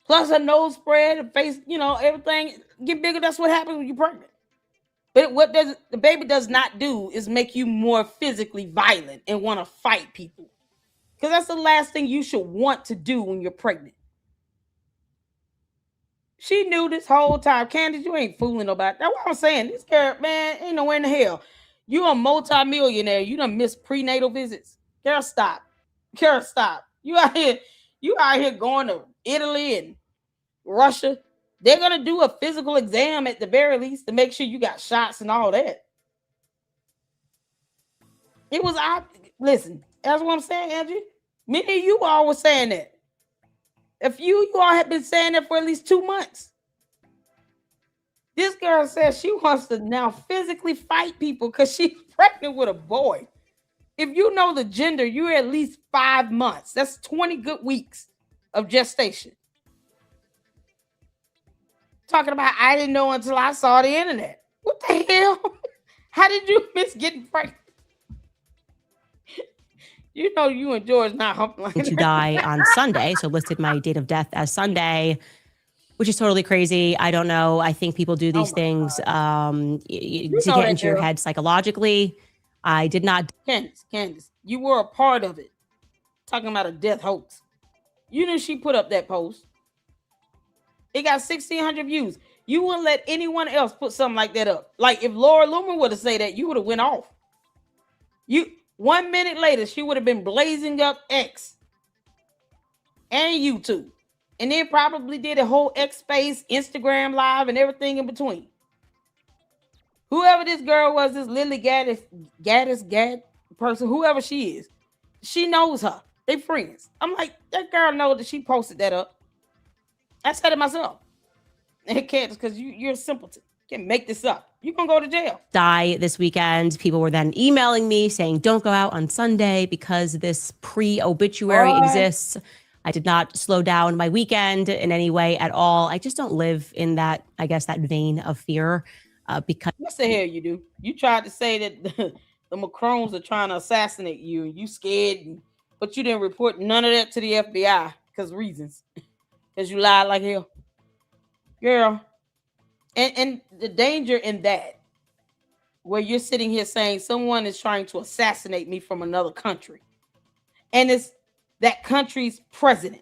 Plus her nose spread, her face, you know, everything get bigger. That's what happens when you're pregnant. But what the baby does not do is make you more physically violent and want to fight people. Because that's the last thing you should want to do when you're pregnant. She knew this whole time. Candace, you ain't fooling nobody. That's what I'm saying. This girl, man, ain't nowhere in the hell. You a multi-millionaire. You done missed prenatal visits. Girl, stop. Girl, stop. You out here going to Italy and Russia. They're going to do a physical exam at the very least to make sure you got shots and all that. Listen, that's what I'm saying, Angie. Many of you all were saying that. If you all have been saying that for at least 2 months. This girl says she wants to now physically fight people because she's pregnant with a boy. If you know the gender, you're at least 5 months. That's 20 good weeks of gestation. Talking about I didn't know until I saw the internet. What the hell? How did you miss getting pregnant? You know you and George not humping like to die on Sunday, so listed my date of death as Sunday, which is totally crazy. I don't know. I think people do these things to get into your head psychologically. I did not. Candace, you were a part of it. Talking about a death hoax. You knew she put up that post. It got 1,600 views. You wouldn't let anyone else put something like that up. Like if Laura Loomer would have said that, you would have went off. 1 minute later, she would have been blazing up X and YouTube. And then probably did a whole X Space, Instagram Live, and everything in between. Whoever this girl was, this Lily Gaddis person, whoever she is, she knows her. They friends. I'm like, that girl knows that she posted that up. I said it myself. And it can't, because you're a simpleton. You can't make this up. You're going to go to jail. Die this weekend. People were then emailing me saying, don't go out on Sunday because this pre-obituary exists. I did not slow down my weekend in any way at all. I just don't live in that, I guess, that vein of fear because... What the hell you do? You tried to say that the Macrons are trying to assassinate you and you scared and but you didn't report none of that to the FBI because reasons. Because you lied like hell. Girl. And the danger in that, where you're sitting here saying someone is trying to assassinate me from another country. And it's that country's president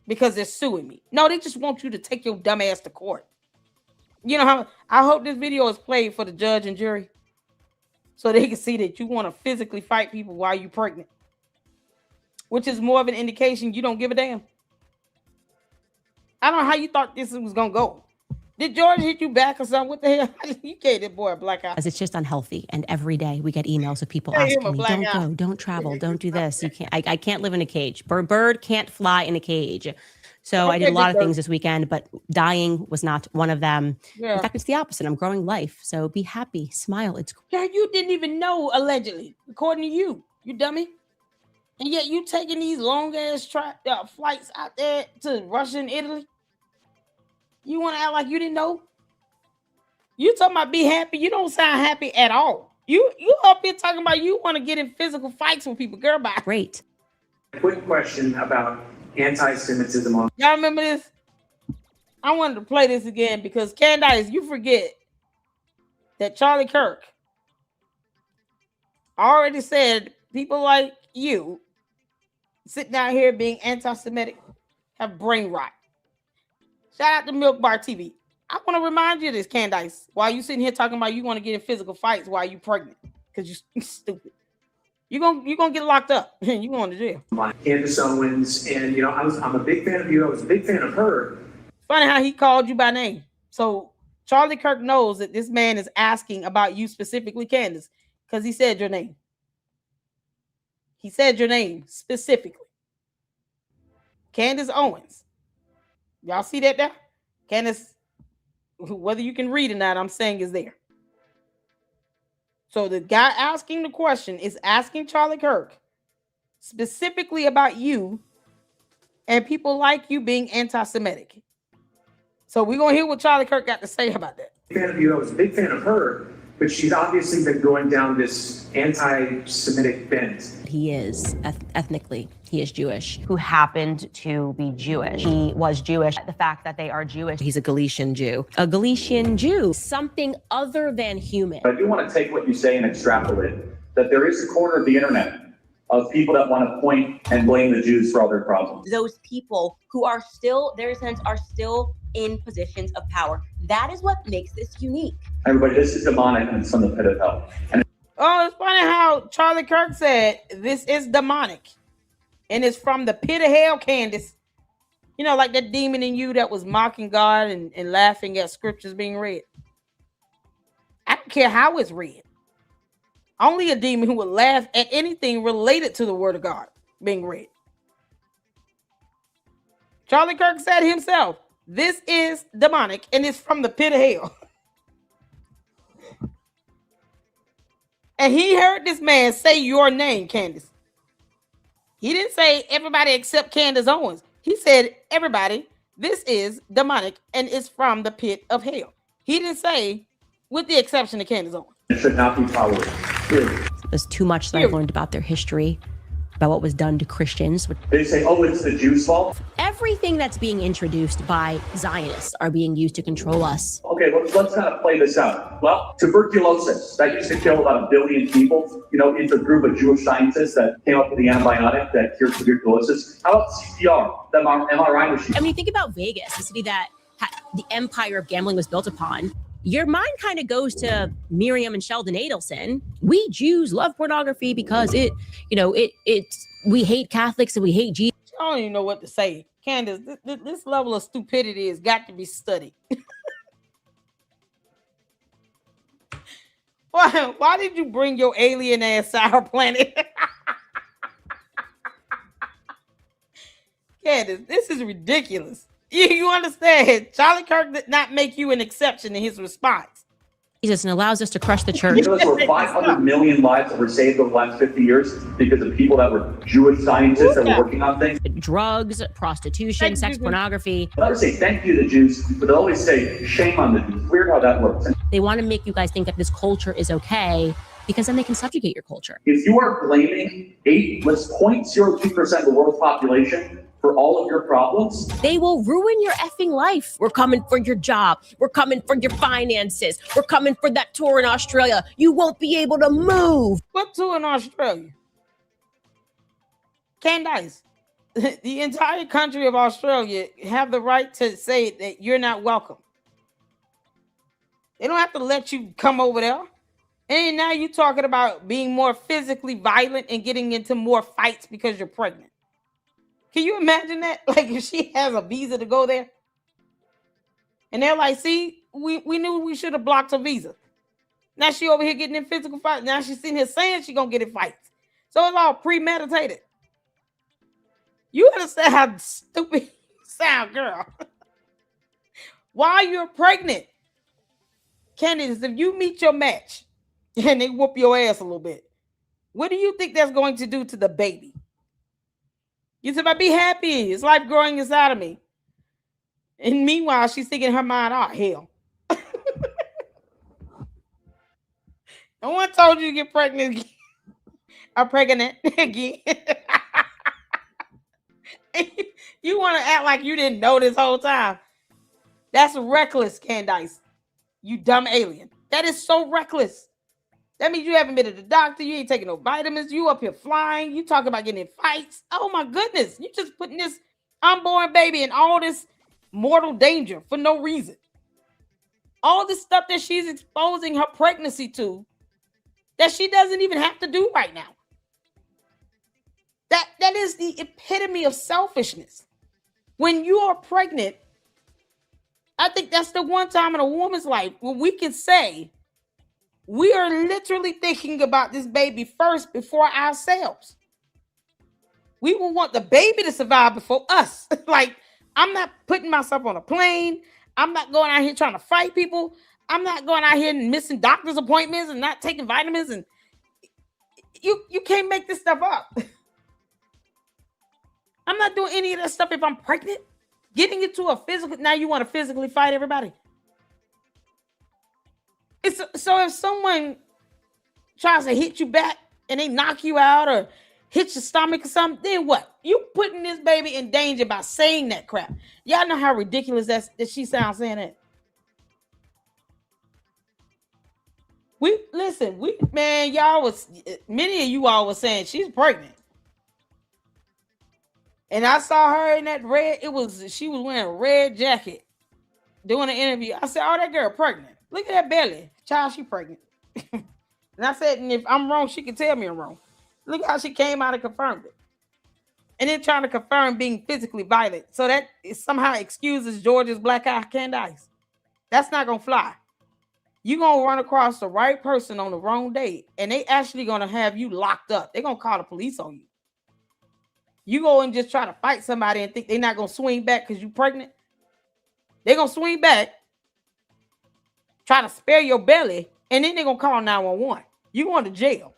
because they're suing me. No, they just want you to take your dumb ass to court. You know how I hope this video is played for the judge and jury so they can see that you want to physically fight people while you're pregnant, which is more of an indication you don't give a damn. I don't know how you thought this was going to go. Did George hit you back or something? What the hell? You gave that boy a black eye. As it's just unhealthy. And every day we get emails of people asking me, don't go, don't travel, don't do this. You can't. I can't live in a cage. Bird can't fly in a cage. So I did a lot of things this weekend, but dying was not one of them. Yeah. In fact, it's the opposite. I'm growing life. So be happy, smile. It's yeah. You didn't even know, allegedly, according to you, you dummy. And yet you taking these long ass flights out there to Russia and Italy. You want to act like you didn't know? You talking about be happy? You don't sound happy at all. You up here talking about you want to get in physical fights with people. Girl, bye. Great. Quick question about anti-Semitism. Y'all remember this? I wanted to play this again because Candace, you forget that Charlie Kirk already said people like you sitting out here being anti-Semitic have brain rot. Shout out to Milk Bar TV. I want to remind you of this, Candace. While you sitting here talking about you want to get in physical fights while you pregnant, because you stupid. You're gonna get locked up and you going to jail. Candace Owens, and I'm a big fan of you. I was a big fan of her. Funny how he called you by name. So Charlie Kirk knows that this man is asking about you specifically, Candace, because he said your name. He said your name specifically. Candace Owens. Y'all see that there? Candace, whether you can read or not, I'm saying is there. So the guy asking the question is asking Charlie Kirk specifically about you and people like you being anti-Semitic. So we're going to hear what Charlie Kirk got to say about that. Fan of you. I was a big fan of her, but she's obviously been going down this anti-Semitic bent. He is ethnically, he is Jewish. Who happened to be Jewish. He was Jewish. The fact that they are Jewish. He's a Galician Jew. A Galician Jew. Something other than human. I do want to take what you say and extrapolate that there is a corner of the internet of people that want to point and blame the Jews for all their problems. Those people who are still, their sense, are still in positions of power. That is what makes this unique. Everybody, this is demonic and it's from the pit of hell. Oh, it's funny how Charlie Kirk said this is demonic and it's from the pit of hell, Candace. You know, like that demon in you that was mocking God and laughing at scriptures being read. I don't care how it's read. Only a demon who would laugh at anything related to the word of God being read. Charlie Kirk said himself, this is demonic and it's from the pit of hell. And he heard this man say your name, Candace. He didn't say everybody except Candace Owens. He said everybody, this is demonic and it's from the pit of hell. He didn't say with the exception of Candace Owens. It should not be tolerated. There's too much that I've learned about their history, about what was done to Christians. They say, oh, it's the Jews' fault. Everything that's being introduced by Zionists are being used to control us. Okay, let's kind of play this out. Well, tuberculosis, that used to kill about 1 billion people. It's a group of Jewish scientists that came up with the antibiotic that cured tuberculosis. How about CPR, the MRI machine? I mean, think about Vegas, the city that the empire of gambling was built upon. Your mind kind of goes to Miriam and Sheldon Adelson. We Jews love pornography because we hate Catholics and we hate Jesus. I don't even know what to say. Candace, this level of stupidity has got to be studied. Why did you bring your alien ass to our planet? Candace, this is ridiculous. You understand? Charlie Kirk did not make you an exception in his response. Jesus and allows us to crush the church. There were 500 million lives that were saved over the last 50 years because of people that were Jewish scientists that were working on things. Drugs, prostitution, sex pornography. I never say thank you to the Jews, but they always say shame on the Jews. Weird how that works. They want to make you guys think that this culture is okay because then they can subjugate your culture. If you are blaming 0.02% of the world's population for all of your problems, they will ruin your effing life. We're coming for your job. We're coming for your finances. We're coming for that tour in Australia. You won't be able to move. What tour in Australia? Candace, the entire country of Australia have the right to say that you're not welcome. They don't have to let you come over there. And now you're talking about being more physically violent and getting into more fights because you're pregnant. Can you imagine that? Like if she has a visa to go there. And they're like, see, we knew we should have blocked her visa. Now she over here getting in physical fights. Now she's sitting here saying she's going to get in fights. So it's all premeditated. You understand how stupid you sound, girl. While you're pregnant, Candace, if you meet your match and they whoop your ass a little bit, what do you think that's going to do to the baby? You said, "I'd be happy. It's life growing inside of me." And meanwhile, she's thinking in her mind, "Oh, hell." No one told you to get pregnant again. I'm pregnant again. You want to act like you didn't know this whole time. That's reckless, Candace. You dumb alien. That is so reckless. That means you haven't been to the doctor. You ain't taking no vitamins. You up here flying. You talking about getting in fights. Oh my goodness. You just putting this unborn baby in all this mortal danger for no reason. All this stuff that she's exposing her pregnancy to that she doesn't even have to do right now. That is the epitome of selfishness. When you are pregnant, I think that's the one time in a woman's life where we can say we are literally thinking about this baby first before ourselves. We will want the baby to survive before us. Like, I'm not putting myself on a plane. I'm not going out here trying to fight people. I'm not going out here and missing doctor's appointments and not taking vitamins. And you can't make this stuff up. I'm not doing any of that stuff if I'm pregnant. Getting into a physical, now you want to physically fight everybody. So if someone tries to hit you back and they knock you out or hit your stomach or something, then what? You putting this baby in danger by saying that crap. Y'all know how ridiculous that she sounds saying that. Many of you all was saying she's pregnant. And I saw her in that she was wearing a red jacket doing an interview. I said, "Oh, that girl pregnant. Look at that belly. Child, she pregnant." And I said, and if I'm wrong, she can tell me I'm wrong. Look how she came out and confirmed it. And then trying to confirm being physically violent. So that somehow excuses Georgia's black eye Candace. That's not going to fly. You're going to run across the right person on the wrong day, and they actually going to have you locked up. They're going to call the police on you. You go and just try to fight somebody and think they're not going to swing back because you're pregnant. They're going to swing back, try to spare your belly, and then they're going to call 911. You're going to jail.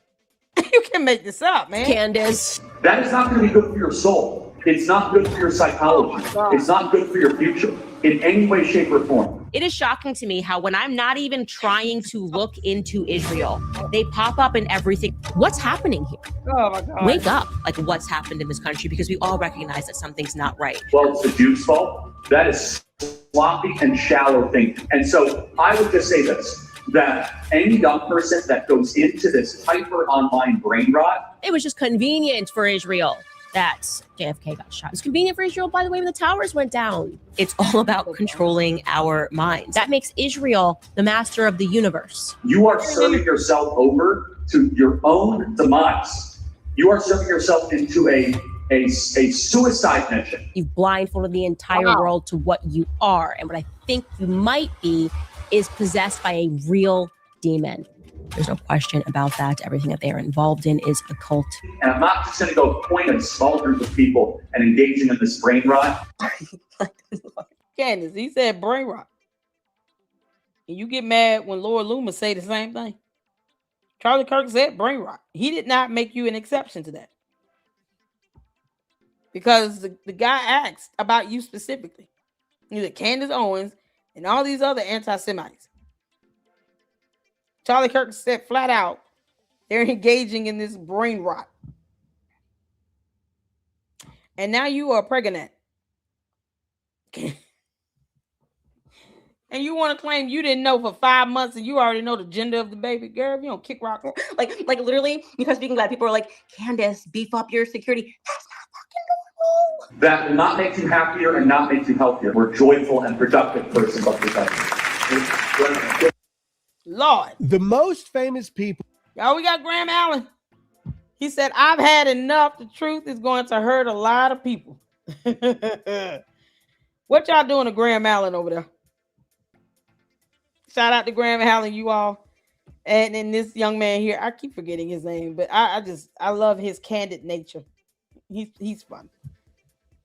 You can make this up, man. Candace. that is not going to be good for your soul. It's not good for your psychology. It's not good for your future in any way, shape, or form. It is shocking to me how when I'm not even trying to look into Israel, they pop up in everything. What's happening here? Oh my God. Wake up. Like, what's happened in this country? Because we all recognize that something's not right. Well, it's the Jews' fault. That is sloppy and shallow thinking. And so I would just say this, that any young person that goes into this hyper online brain rot. It was just convenient for Israel that JFK got shot. It's convenient for Israel, by the way, when the towers went down. It's all about controlling our minds. That makes Israel the master of the universe. You are serving yourself over to your own demise. You are serving yourself into a suicide mission. You've blindfolded the entire world to what you are. And what I think you might be is possessed by a real demon. There's no question about that. Everything that they are involved in is a cult. And I'm not just going to go point at a small group of people and engaging in this brain rot. Candace, he said brain rot. And you get mad when Lord Loomis say the same thing. Charlie Kirk said brain rot. He did not make you an exception to that. Because the guy asked about you specifically. You said Candace Owens and all these other anti-Semites. Charlie Kirk said flat out, They're engaging in this brain rot. And now you are pregnant. And you want to claim you didn't know for 5 months and you already know the gender of the baby. Girl, you don't kick rock. Like literally, because speaking glad people are like, Candace, beef up your security. That's not fucking normal. That will not make you happier and not make you healthier. We're joyful and productive person, but Lord. The most famous people. Y'all, we got Graham Allen. He said, I've had enough. The truth is going to hurt a lot of people. What y'all doing to Graham Allen over there? Shout out to Graham Allen, you all. And then this young man here, I keep forgetting his name, but I love his candid nature. He's fun.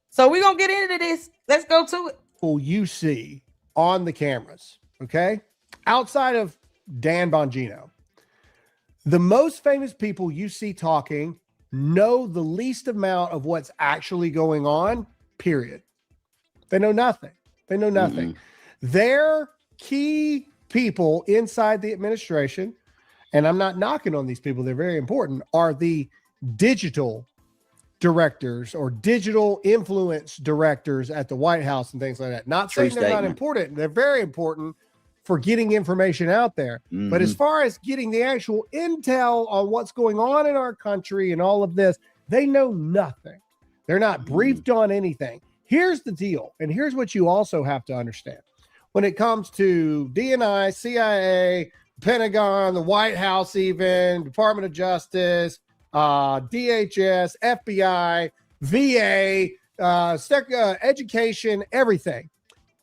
So we're going to get into this. Let's go to it. You see on the cameras, okay? Outside of Dan Bongino, the most famous people you see talking know the least amount of what's actually going on, period. They know nothing. They know nothing. Mm-hmm. Their key people inside the administration, and I'm not knocking on these people, they're very important, are the digital directors or digital influence directors at the White House and things like that. Not saying they're not important. They're very important for getting information out there. Mm-hmm. But as far as getting the actual intel on what's going on in our country and all of this, they know nothing. They're not briefed on anything. Here's the deal. And here's what you also have to understand. When it comes to DNI, CIA, Pentagon, the White House, even Department of Justice, DHS, FBI, VA, education, everything.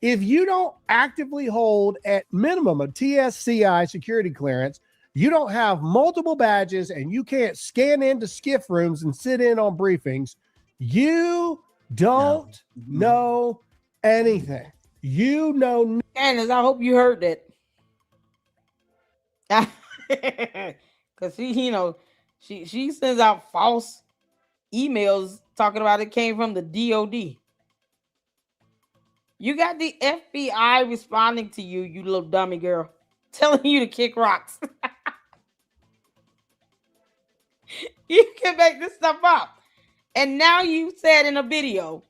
If you don't actively hold at minimum a TSCI security clearance, you don't have multiple badges, and you can't scan into SCIF rooms and sit in on briefings, you don't know anything. You know. Candace, I hope you heard that. Because she sends out false emails talking about it came from the DOD. You got the FBI responding to you, you little dummy girl, telling you to kick rocks. You can make this stuff up. And now you said in a video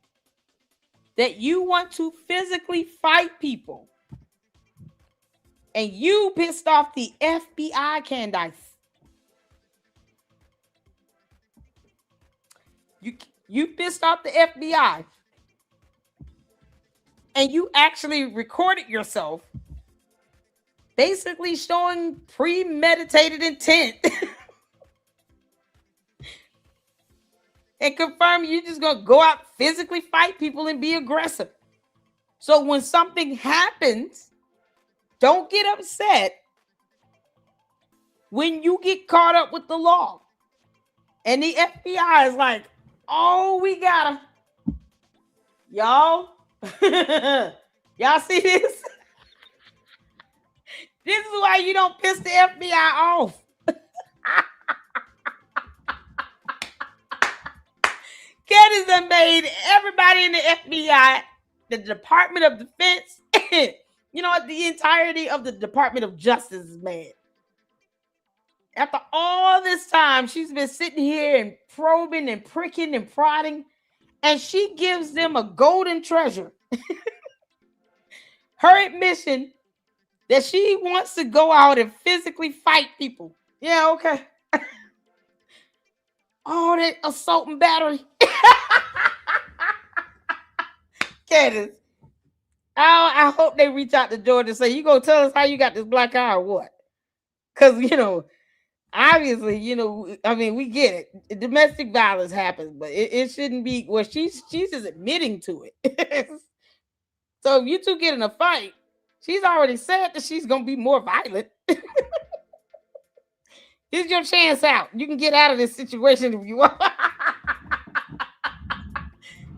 that you want to physically fight people. And you pissed off the FBI, Candace. You pissed off the FBI. And you actually recorded yourself basically showing premeditated intent. And confirm you're just going to go out, physically fight people and be aggressive. So when something happens, don't get upset when you get caught up with the law. And the FBI is like, oh, we got him. Y'all, y'all see this? This is why you don't piss the FBI off. Candace has made everybody in the FBI, the Department of Defense, the entirety of the Department of Justice is mad. After all this time, she's been sitting here and probing and pricking and prodding, and she gives them a golden treasure. Her admission that she wants to go out and physically fight people. Yeah, okay. Oh, that assault and battery. Candace, I hope they reach out to George and say, you gonna tell us how you got this black eye or what? Because, obviously, we get it. Domestic violence happens, but it shouldn't be where she's just admitting to it. So if you two get in a fight, she's already said that she's going to be more violent. Here's your chance out. You can get out of this situation if you want.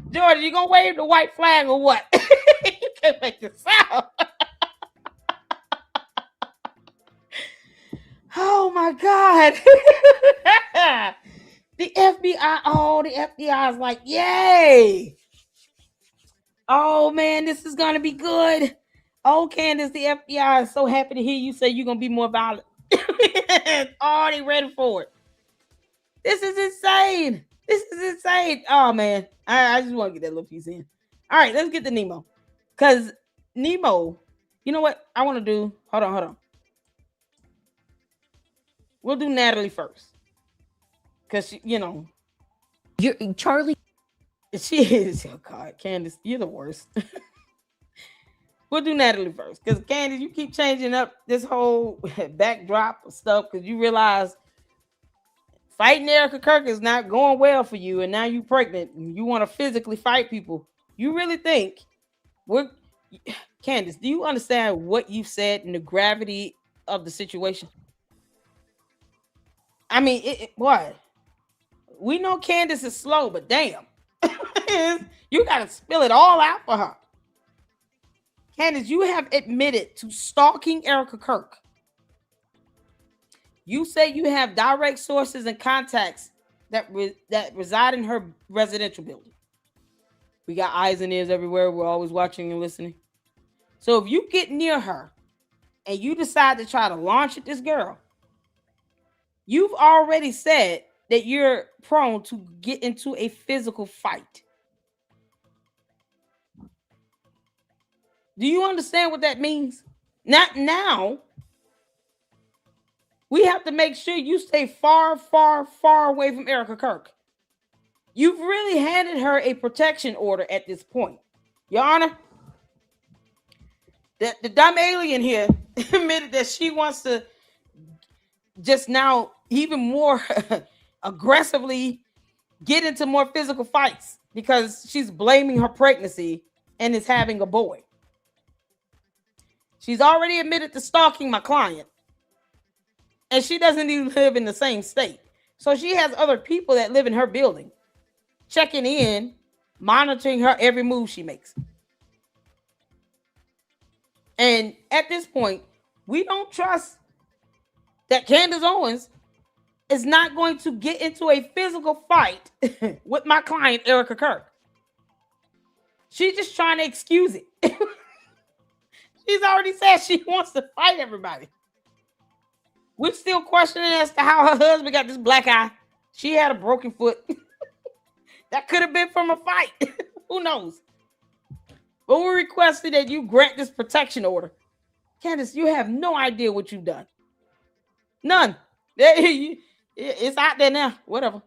George, you going to wave the white flag or what? You can't make this sound. Oh my God. The FBI is like, yay. Oh man, this is going to be good. Oh, Candace, the FBI is so happy to hear you say you're going to be more violent. Already ready for it. This is insane. This is insane. Oh man, I just want to get that little piece in. All right, let's get to Nemo, because Nemo. You know what I want to do? Hold on. We'll do Natalie first, because you're Charlie. She is. Oh God, Candace, you're the worst. We'll do Natalie first, because Candace, you keep changing up this whole backdrop of stuff because you realize fighting Erica Kirk is not going well for you, and now you're pregnant and you want to physically fight people. You really think Candace, do you understand what you said and the gravity of the situation? I mean, what? We know Candace is slow, but damn. You got to spill it all out for her. Candace, you have admitted to stalking Erica Kirk. You say you have direct sources and contacts that reside in her residential building. We got eyes and ears everywhere. We're always watching and listening. So if you get near her and you decide to try to launch at this girl, you've already said that you're prone to get into a physical fight. Do you understand what that means? Not now. We have to make sure you stay far, far, far away from Erica Kirk. You've really handed her a protection order at this point. Your Honor, the dumb alien here admitted that she wants to just now even more aggressively get into more physical fights because she's blaming her pregnancy and is having a boy. She's already admitted to stalking my client. And she doesn't even live in the same state. So she has other people that live in her building, checking in, monitoring her every move she makes. And at this point, we don't trust that Candace Owens is not going to get into a physical fight with my client, Erica Kirk. She's just trying to excuse it. She's already said she wants to fight everybody. We're still questioning as to how her husband got this black eye. She had a broken foot. That could have been from a fight. Who knows? But we requested that you grant this protection order. Candace, you have no idea what you've done. None. It's out there now. Whatever.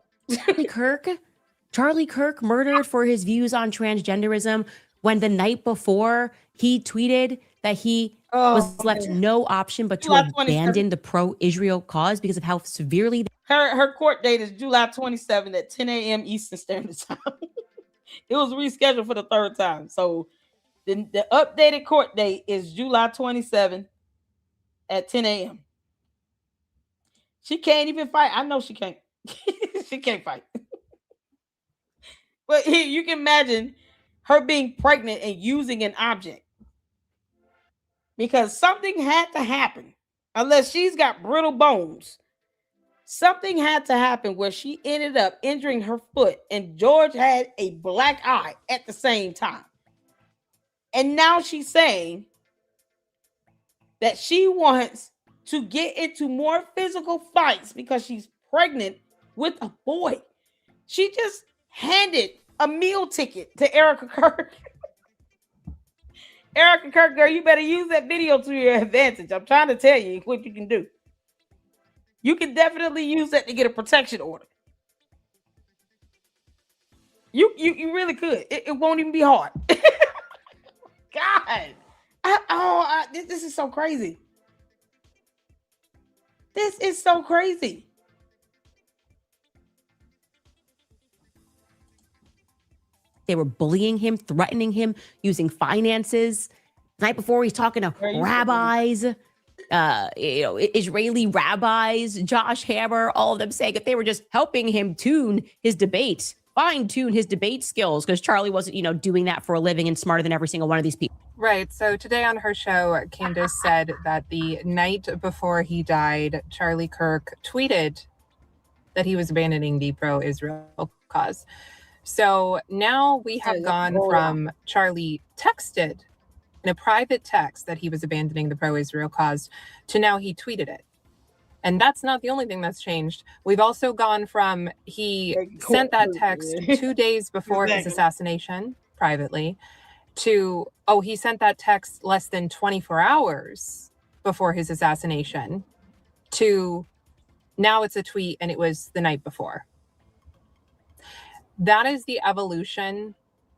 Charlie Kirk murdered for his views on transgenderism when the night before he tweeted that he was left no option but to abandon the pro-Israel cause because of how severely her court date is July 27th at 10 a.m. Eastern Standard Time. It was rescheduled for the third time. So the updated court date is July 27th at 10 a.m. She can't even fight. I know she can't. She can't fight. But you can imagine her being pregnant and using an object. Because something had to happen. Unless she's got brittle bones. Something had to happen where she ended up injuring her foot and George had a black eye at the same time. And now she's saying that she wants to get into more physical fights because she's pregnant with a boy. She just handed a meal ticket to Erica Kirk. Erica Kirk, girl, you better use that video to your advantage. I'm trying to tell you what you can do. You can definitely use that to get a protection order. You really could. It won't even be hard. God. This is so crazy. This is so crazy. They were bullying him, threatening him, using finances. The night before, he's talking to rabbis, Israeli rabbis, Josh Hammer, all of them saying that they were just helping him fine-tune his debate skills because Charlie wasn't, doing that for a living and smarter than every single one of these people. Right. So today on her show, Candace said that the night before he died, Charlie Kirk tweeted that he was abandoning the pro-Israel cause. So now we have gone from Charlie texted in a private text that he was abandoning the pro-Israel cause to now he tweeted it. And that's not the only thing that's changed. We've also gone from he sent that text 2 days before his assassination privately to, oh, he sent that text less than 24 hours before his assassination to now it's a tweet and it was the night before. That is the evolution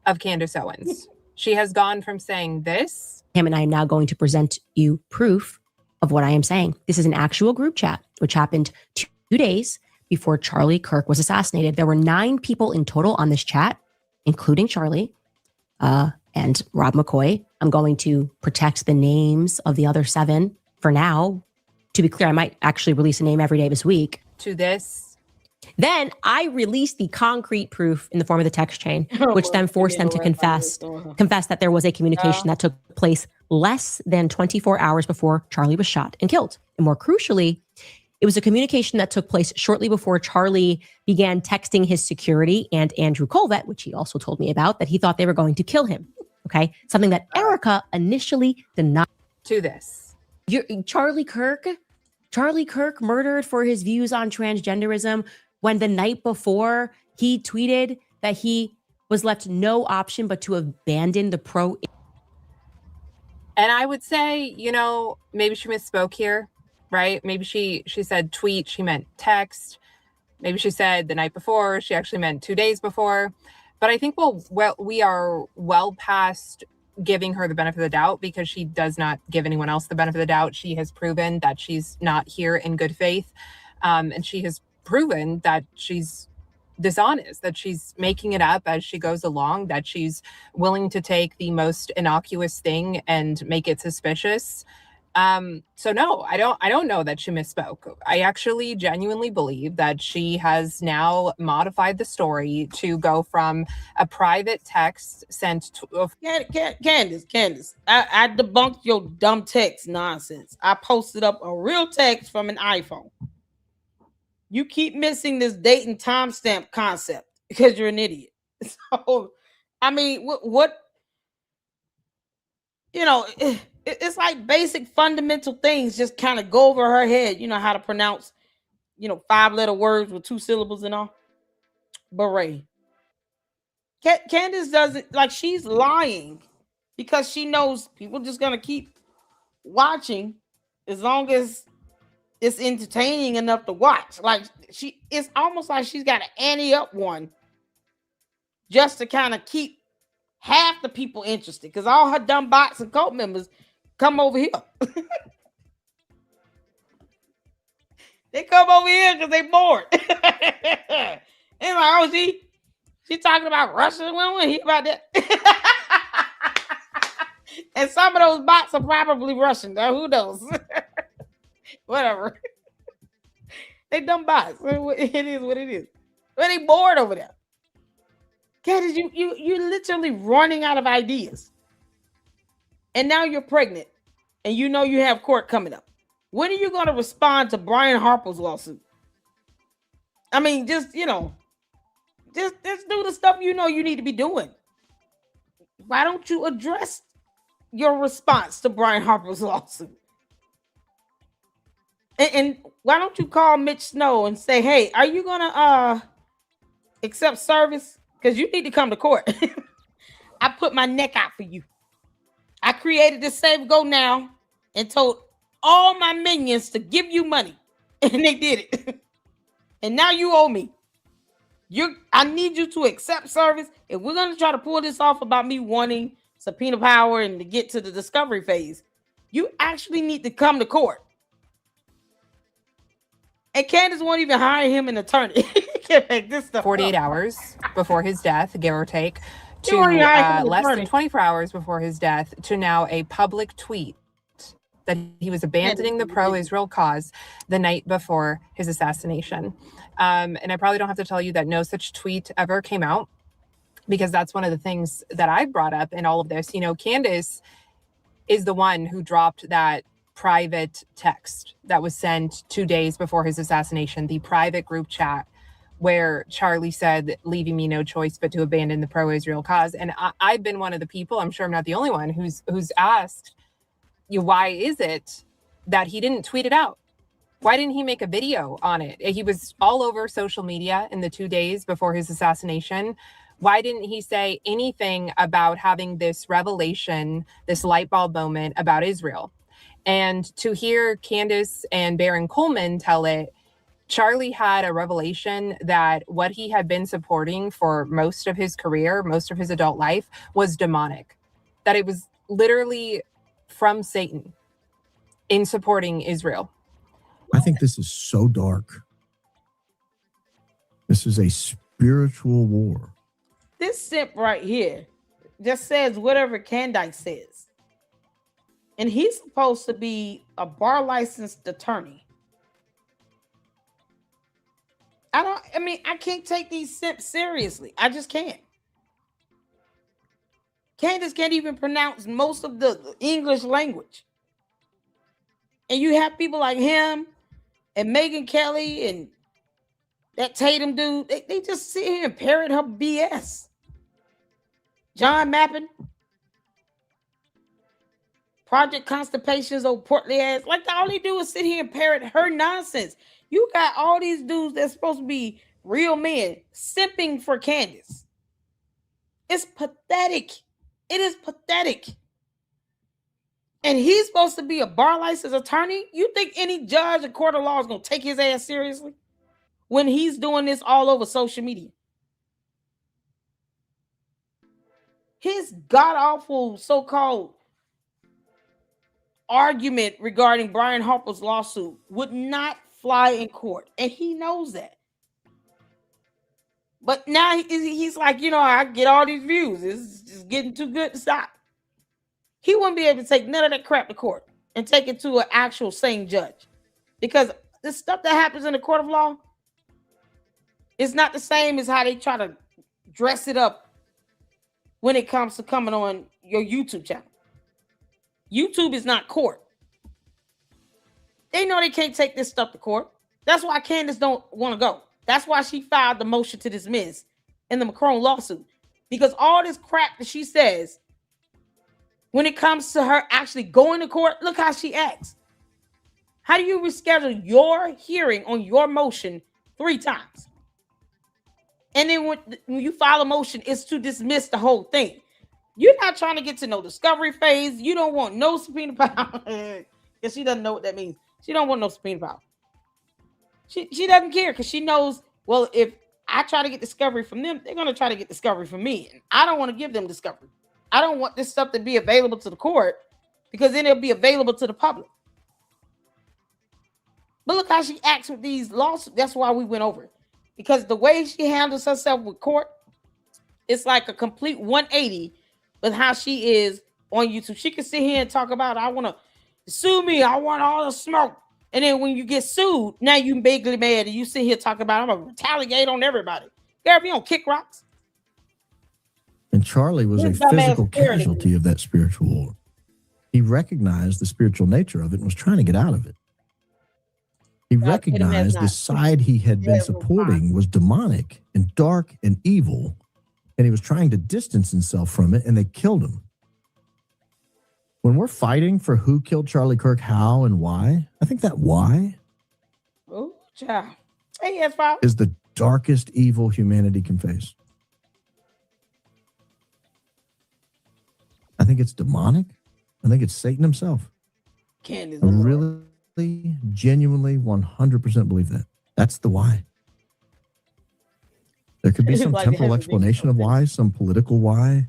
of Candace Owens. She has gone from saying this. And I am now going to present you proof of what I am saying. This is an actual group chat, which happened 2 days before Charlie Kirk was assassinated. There were 9 people in total on this chat, including Charlie and Rob McCoy. I'm going to protect the names of the other 7 for now. To be clear, I might actually release a name every day this week. To this. Then I released the concrete proof in the form of the text chain, which then forced them to confess that there was a communication that took place less than 24 hours before Charlie was shot and killed. And more crucially, it was a communication that took place shortly before Charlie began texting his security and Andrew Colvett, which he also told me about, that he thought they were going to kill him. Okay. Something that Erica initially denied. To this. Charlie Kirk murdered for his views on transgenderism, when the night before he tweeted that he was left no option but to abandon the pro. And I would say, maybe she misspoke here, right? Maybe she said tweet, she meant text. Maybe she said the night before, she actually meant 2 days before. But I think we are well past giving her the benefit of the doubt, because she does not give anyone else the benefit of the doubt. She has proven that she's not here in good faith. And she has proven that she's dishonest, that she's making it up as she goes along, that she's willing to take the most innocuous thing and make it suspicious. So no, I don't know that she misspoke. I actually genuinely believe that she has now modified the story to go from a private text sent to Candace, I debunked your dumb text nonsense. I posted up a real text from an iPhone. You keep missing this date and timestamp concept because you're an idiot. So, I mean, what it's like basic fundamental things just kind of go over her head. You know how to pronounce, 5-letter words with 2 syllables and all. Beret. Candace doesn't, like, she's lying because she knows people just gonna keep watching as long as it's entertaining enough to watch. Like, it's almost like she's got to ante up one just to kind of keep half the people interested, because all her dumb bots and cult members come over here. They come over here because they bored. And like, oh, she talking about Russia. We don't want to hear about that. And some of those bots are probably Russian. Now, who knows? Whatever. They dumb bots. It is what it is. But they bored over there. Candace, you're literally running out of ideas. And now you're pregnant. And you know you have court coming up. When are you going to respond to Brian Harper's lawsuit? I mean, just do the stuff you know you need to be doing. Why don't you address your response to Brian Harper's lawsuit? And why don't you call Mitch Snow and say, hey, are you going to accept service? Because you need to come to court. I put my neck out for you. I created this Save Go Now and told all my minions to give you money. And they did it. And now you owe me. I need you to accept service. If we're going to try to pull this off about me wanting subpoena power and to get to the discovery phase, you actually need to come to court. And Candace won't even hire him an attorney. Can't make this stuff 48 up. hours before his death, give or take, to less than 24 hours before his death, to now a public tweet that he was abandoning the pro-Israel cause the night before his assassination. And I probably don't have to tell you that no such tweet ever came out, because that's one of the things that I brought up in all of this. Candace is the one who dropped that private text that was sent 2 days before his assassination, the private group chat where Charlie said, leaving me no choice but to abandon the pro-Israel cause. And I've been one of the people, I'm sure I'm not the only one, who's asked, why is it that he didn't tweet it out? Why didn't he make a video on it? He was all over social media in the 2 days before his assassination. Why didn't he say anything about having this revelation, this light bulb moment about Israel? And to hear Candace and Baron Coleman tell it, Charlie had a revelation that what he had been supporting for most of his career, most of his adult life, was demonic. That it was literally from Satan in supporting Israel. I think this is so dark. This is a spiritual war. This simp right here just says whatever Candace says. And he's supposed to be a bar licensed attorney. I can't take these simps seriously. I just can't. Candace can't even pronounce most of the English language. And you have people like him and Megyn Kelly and that Tatum dude, they just sit here and parrot her BS. John Mappin, Project Constipation's old portly ass. Like, all they do is sit here and parrot her nonsense. You got all these dudes that's supposed to be real men simping for Candace. It's pathetic. It is pathetic. And he's supposed to be a bar license attorney. You think any judge or court of law is going to take his ass seriously when he's doing this all over social media? His god-awful so-called argument regarding Brian Harper's lawsuit would not fly in court, and he knows that. But now he's like, I get all these views. It's just getting too good to stop. He wouldn't be able to take none of that crap to court and take it to an actual sane judge, because the stuff that happens in the court of law is not the same as how they try to dress it up when it comes to coming on your YouTube channel. YouTube is not court. They know they can't take this stuff to court. That's why Candace don't want to go. That's why she filed the motion to dismiss in the Macron lawsuit, because all this crap that she says, when it comes to her actually going to court, look how she acts. How do you reschedule your hearing on your motion 3 times? And then when you file a motion, it's to dismiss the whole thing. You're not trying to get to no discovery phase. You don't want no subpoena power. Because she doesn't know what that means. She don't want no subpoena power. She doesn't care, because she knows, well, if I try to get discovery from them, they're going to try to get discovery from me. And I don't want to give them discovery. I don't want this stuff to be available to the court, because then it'll be available to the public. But look how she acts with these lawsuits. That's why we went over it. Because the way she handles herself with court, it's like a complete 180 with how she is on YouTube. She can sit here and talk about, I want to sue me. I want all the smoke. And then when you get sued, now you bigly mad and you sit here talking about, I'm going to retaliate on everybody. Girl, if you don't kick rocks. And Charlie was a physical casualty of that spiritual war. He recognized the spiritual nature of it and was trying to get out of it. He recognized the side he had been supporting was demonic and dark and evil, and he was trying to distance himself from it, and they killed him. When we're fighting for who killed Charlie Kirk, how, and why, I think that why is the darkest evil humanity can face. I think it's demonic. I think it's Satan himself. Candace, I really, genuinely, 100% believe that. That's the why. There could be some temporal explanation of why, some political why.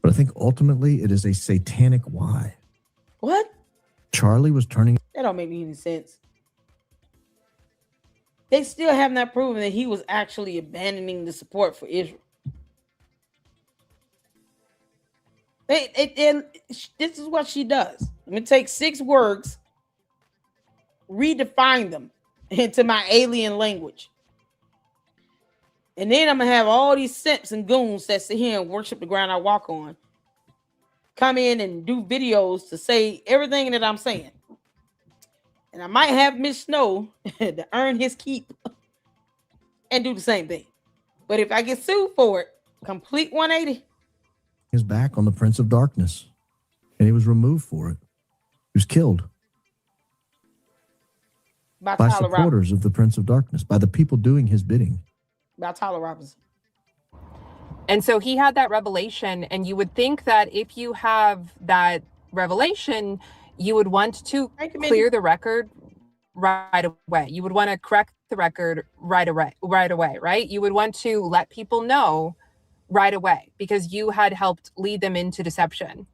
But I think ultimately it is a satanic why. What? Charlie was turning. That don't make any sense. They still have not proven that he was actually abandoning the support for Israel. This is what she does. I'm going to take 6 words, redefine them into my alien language. And then I'm going to have all these simps and goons that sit here and worship the ground I walk on come in and do videos to say everything that I'm saying. And I might have Miss Snow to earn his keep and do the same thing. But if I get sued for it, complete 180. His back on the Prince of Darkness, and he was removed for it. He was killed. by supporters of the Prince of Darkness, by the people doing his bidding. By Tyler Robinson. And so he had that revelation, and you would think that if you have that revelation, you would want to clear the record right away. You would want to correct the record right away, right? You would want to let people know right away because you had helped lead them into deception.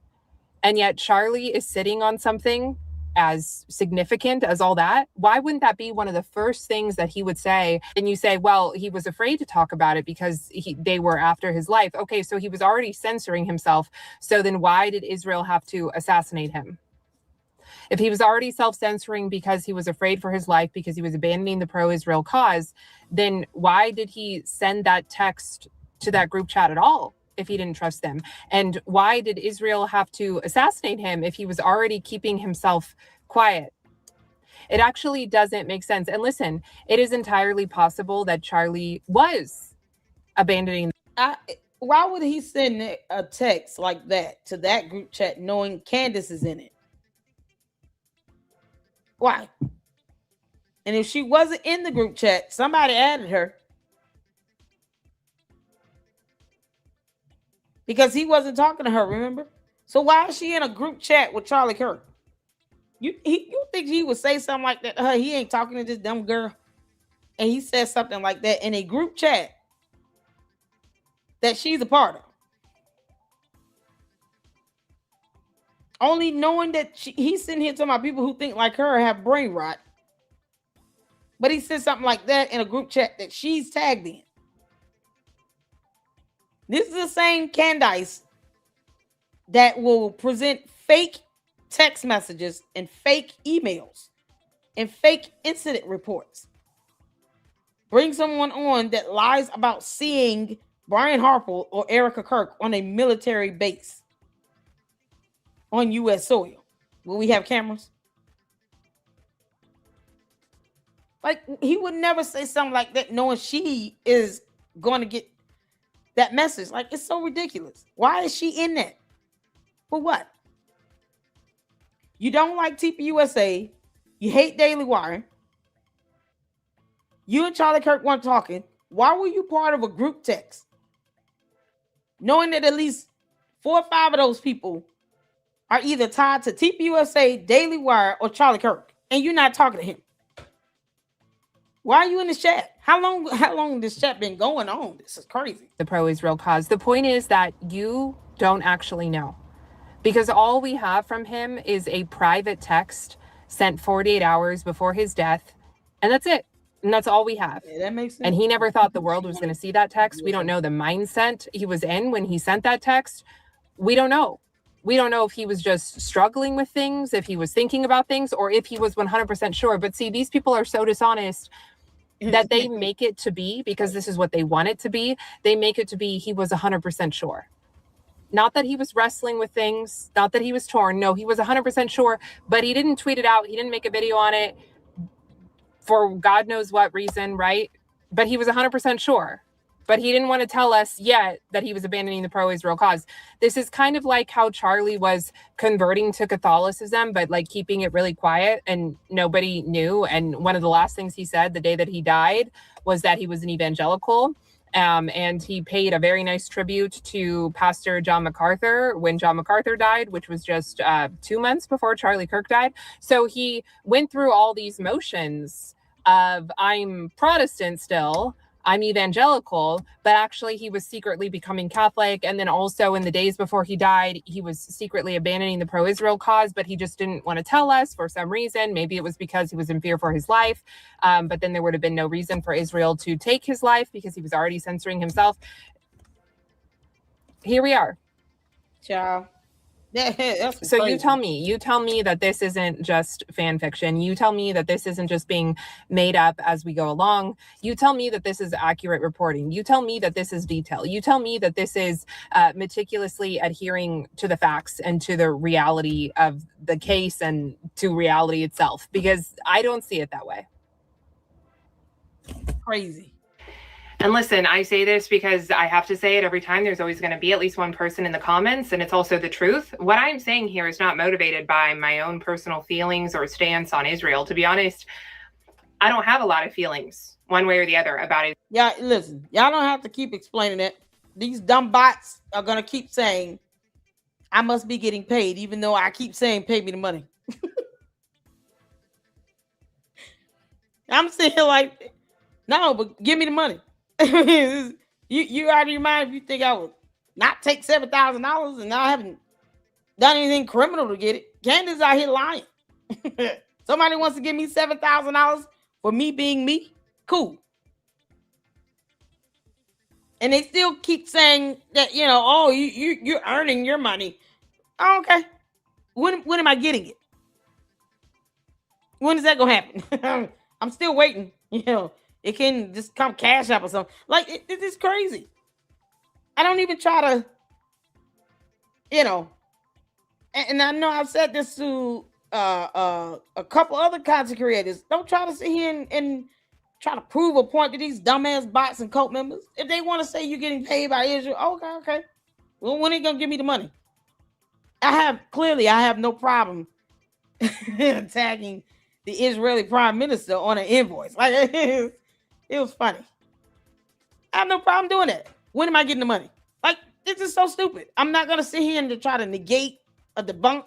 And yet Charlie is sitting on something as significant as all that. Why wouldn't that be one of the first things that he would say? And you say, well, he was afraid to talk about it because they were after his life. Okay, so he was already censoring himself. So then why did Israel have to assassinate him? If he was already self-censoring because he was afraid for his life, because he was abandoning the pro-Israel cause, then why did he send that text to that group chat at all if he didn't trust them? And why did Israel have to assassinate him if he was already keeping himself quiet? It actually doesn't make sense. And listen, it is entirely possible that Charlie was abandoning. Why would he send a text like that to that group chat knowing Candace is in it? Why? And if she wasn't in the group chat, somebody added her. Because he wasn't talking to her, remember? So why is she in a group chat with Charlie Kirk? You think he would say something like that to her? He ain't talking to this dumb girl. And he said something like that in a group chat that she's a part of. Only knowing that he's sitting here talking about people who think like her have brain rot. But he said something like that in a group chat that she's tagged in. This is the same Candace that will present fake text messages and fake emails and fake incident reports. Bring someone on that lies about seeing Brian Harper or Erica Kirk on a military base on U.S. soil. Will we have cameras? Like, he would never say something like that knowing she is going to get that message. Like, it's so ridiculous. Why is she in that? For what? You don't like TPUSA. You hate Daily Wire. You and Charlie Kirk weren't talking. Why were you part of a group text? Knowing that at least 4 or 5 of those people are either tied to TPUSA, Daily Wire, or Charlie Kirk, and you're not talking to him. Why are you in the chat? How long this chat been going on? This is crazy. The pro-Israel cause. The point is that you don't actually know, because all we have from him is a private text sent 48 hours before his death, and that's it. And that's all we have. Yeah, that makes sense. And he never thought the world was going to see that text. We don't know the mindset he was in when he sent that text. We don't know. We don't know if he was just struggling with things, if he was thinking about things, or if he was 100% sure. But see, these people are so dishonest that they make it to be, because this is what they want it to be, they make it to be he was 100% sure. Not that he was wrestling with things, not that he was torn. No, he was 100% sure, but he didn't tweet it out. He didn't make a video on it for God knows what reason, right? But he was 100% sure. But he didn't want to tell us yet that he was abandoning the pro-Israel cause. This is kind of like how Charlie was converting to Catholicism, but like keeping it really quiet and nobody knew. And one of the last things he said the day that he died was that he was an evangelical. And he paid a very nice tribute to Pastor John MacArthur when John MacArthur died, which was just 2 months before Charlie Kirk died. So he went through all these motions of I'm Protestant still, I'm evangelical, but actually he was secretly becoming Catholic. And then also in the days before he died, he was secretly abandoning the pro-Israel cause, but he just didn't want to tell us for some reason. Maybe it was because he was in fear for his life. But then there would have been no reason for Israel to take his life because he was already censoring himself. Here we are. Ciao. So you tell me that this isn't just fan fiction. You tell me that this isn't just being made up as we go along. You tell me that this is accurate reporting. You tell me that this is detail. You tell me that this is meticulously adhering to the facts and to the reality of the case and to reality itself, because I don't see it that way. Crazy. And listen, I say this because I have to say it every time. There's always going to be at least one person in the comments, and it's also the truth. What I'm saying here is not motivated by my own personal feelings or stance on Israel. To be honest, I don't have a lot of feelings one way or the other about it. Yeah, listen, y'all don't have to keep explaining it. These dumb bots are going to keep saying, I must be getting paid, even though I keep saying, pay me the money. I'm saying like, no, but give me the money. you out of your mind if you think I would not take $7,000 and I haven't done anything criminal to get it. Candace out here lying. Somebody wants to give me $7,000 for me being me. Cool. And they still keep saying that, oh, you're earning your money. Oh, okay. When am I getting it? When is that gonna happen? I'm still waiting. It can just come cash up or something. Like it is crazy. I don't even try to, and I know I've said this to a couple other content creators. Don't try to sit here and try to prove a point to these dumbass bots and cult members. If they want to say you're getting paid by Israel, okay. Well, when are you gonna give me the money? I have no problem tagging the Israeli prime minister on an invoice. Like it was funny. I have no problem doing that. When am I getting the money? Like, this is so stupid. I'm not gonna sit here and to try to negate a debunk.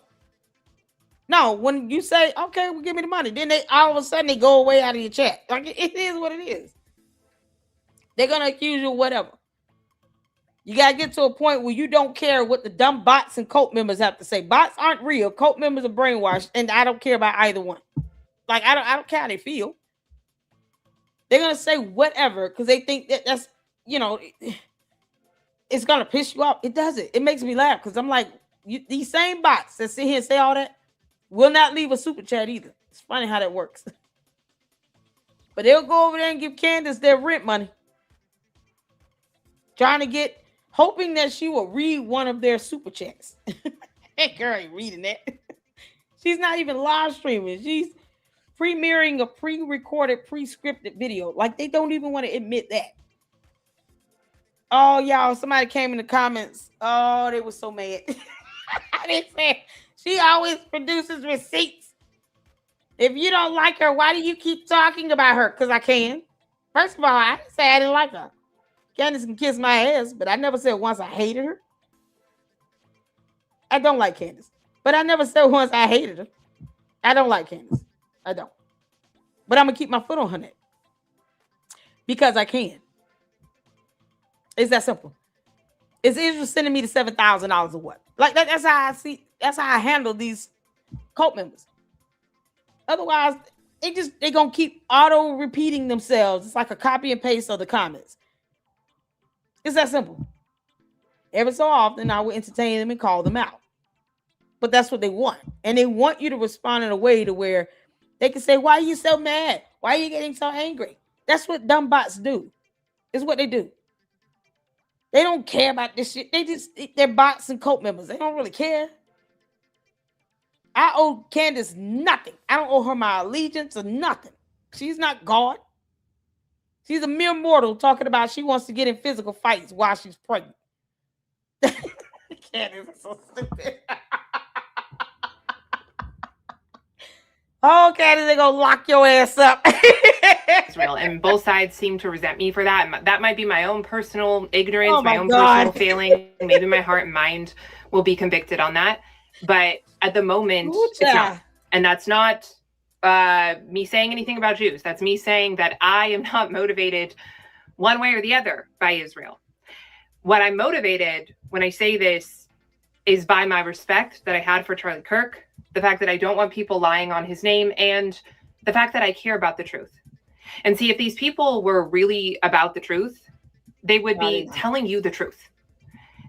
No, when you say, okay, well, give me the money, then they all of a sudden they go away out of your chat. Like it is what it is. They're gonna accuse you of whatever. You gotta get to a point where you don't care what the dumb bots and cult members have to say. Bots aren't real. Cult members are brainwashed, and I don't care about either one. Like I don't care how they feel. They're gonna say whatever because they think that's it's gonna piss you off. It doesn't. It makes me laugh because I'm like, these same bots that sit here and say all that will not leave a super chat either. It's funny how that works. But they'll go over there and give Candace their rent money, hoping that she will read one of their super chats. That girl ain't reading that. She's not even live streaming. She's premiering a pre-recorded, pre-scripted video. Like, they don't even want to admit that. Oh, y'all, somebody came in the comments. Oh, they were so mad. They said, she always produces receipts. If you don't like her, why do you keep talking about her? Because I can. First of all, I didn't say I didn't like her. Candace can kiss my ass, but I never said once I hated her. I don't like Candace. But I never said once I hated her. I don't like Candace. I don't. But I'm going to keep my foot on her neck. Because I can. It's that simple. Is Israel sending me the $7,000 or what? Like that's how I see. That's how I handle these cult members. Otherwise, they gonna keep auto repeating themselves. It's like a copy and paste of the comments. It's that simple. Every so often, I will entertain them and call them out. But that's what they want, and they want you to respond in a way to where they can say, "Why are you so mad? Why are you getting so angry?" That's what dumb bots do. It's what they do. They don't care about this shit. They're bots and cult members. They don't really care. I owe Candace nothing. I don't owe her my allegiance or nothing. She's not God. She's a mere mortal talking about she wants to get in physical fights while she's pregnant. Candace is so stupid. Oh, Candace, they're going to lock your ass up. It's real. And both sides seem to resent me for that. That might be my own personal ignorance, my own personal failing. Maybe my heart and mind will be convicted on that. But at the moment, it's not. And that's not me saying anything about Jews. That's me saying that I am not motivated one way or the other by Israel. What I'm motivated when I say this is by my respect that I had for Charlie Kirk, the fact that I don't want people lying on his name, and the fact that I care about the truth. And see, if these people were really about the truth, they would be telling you the truth.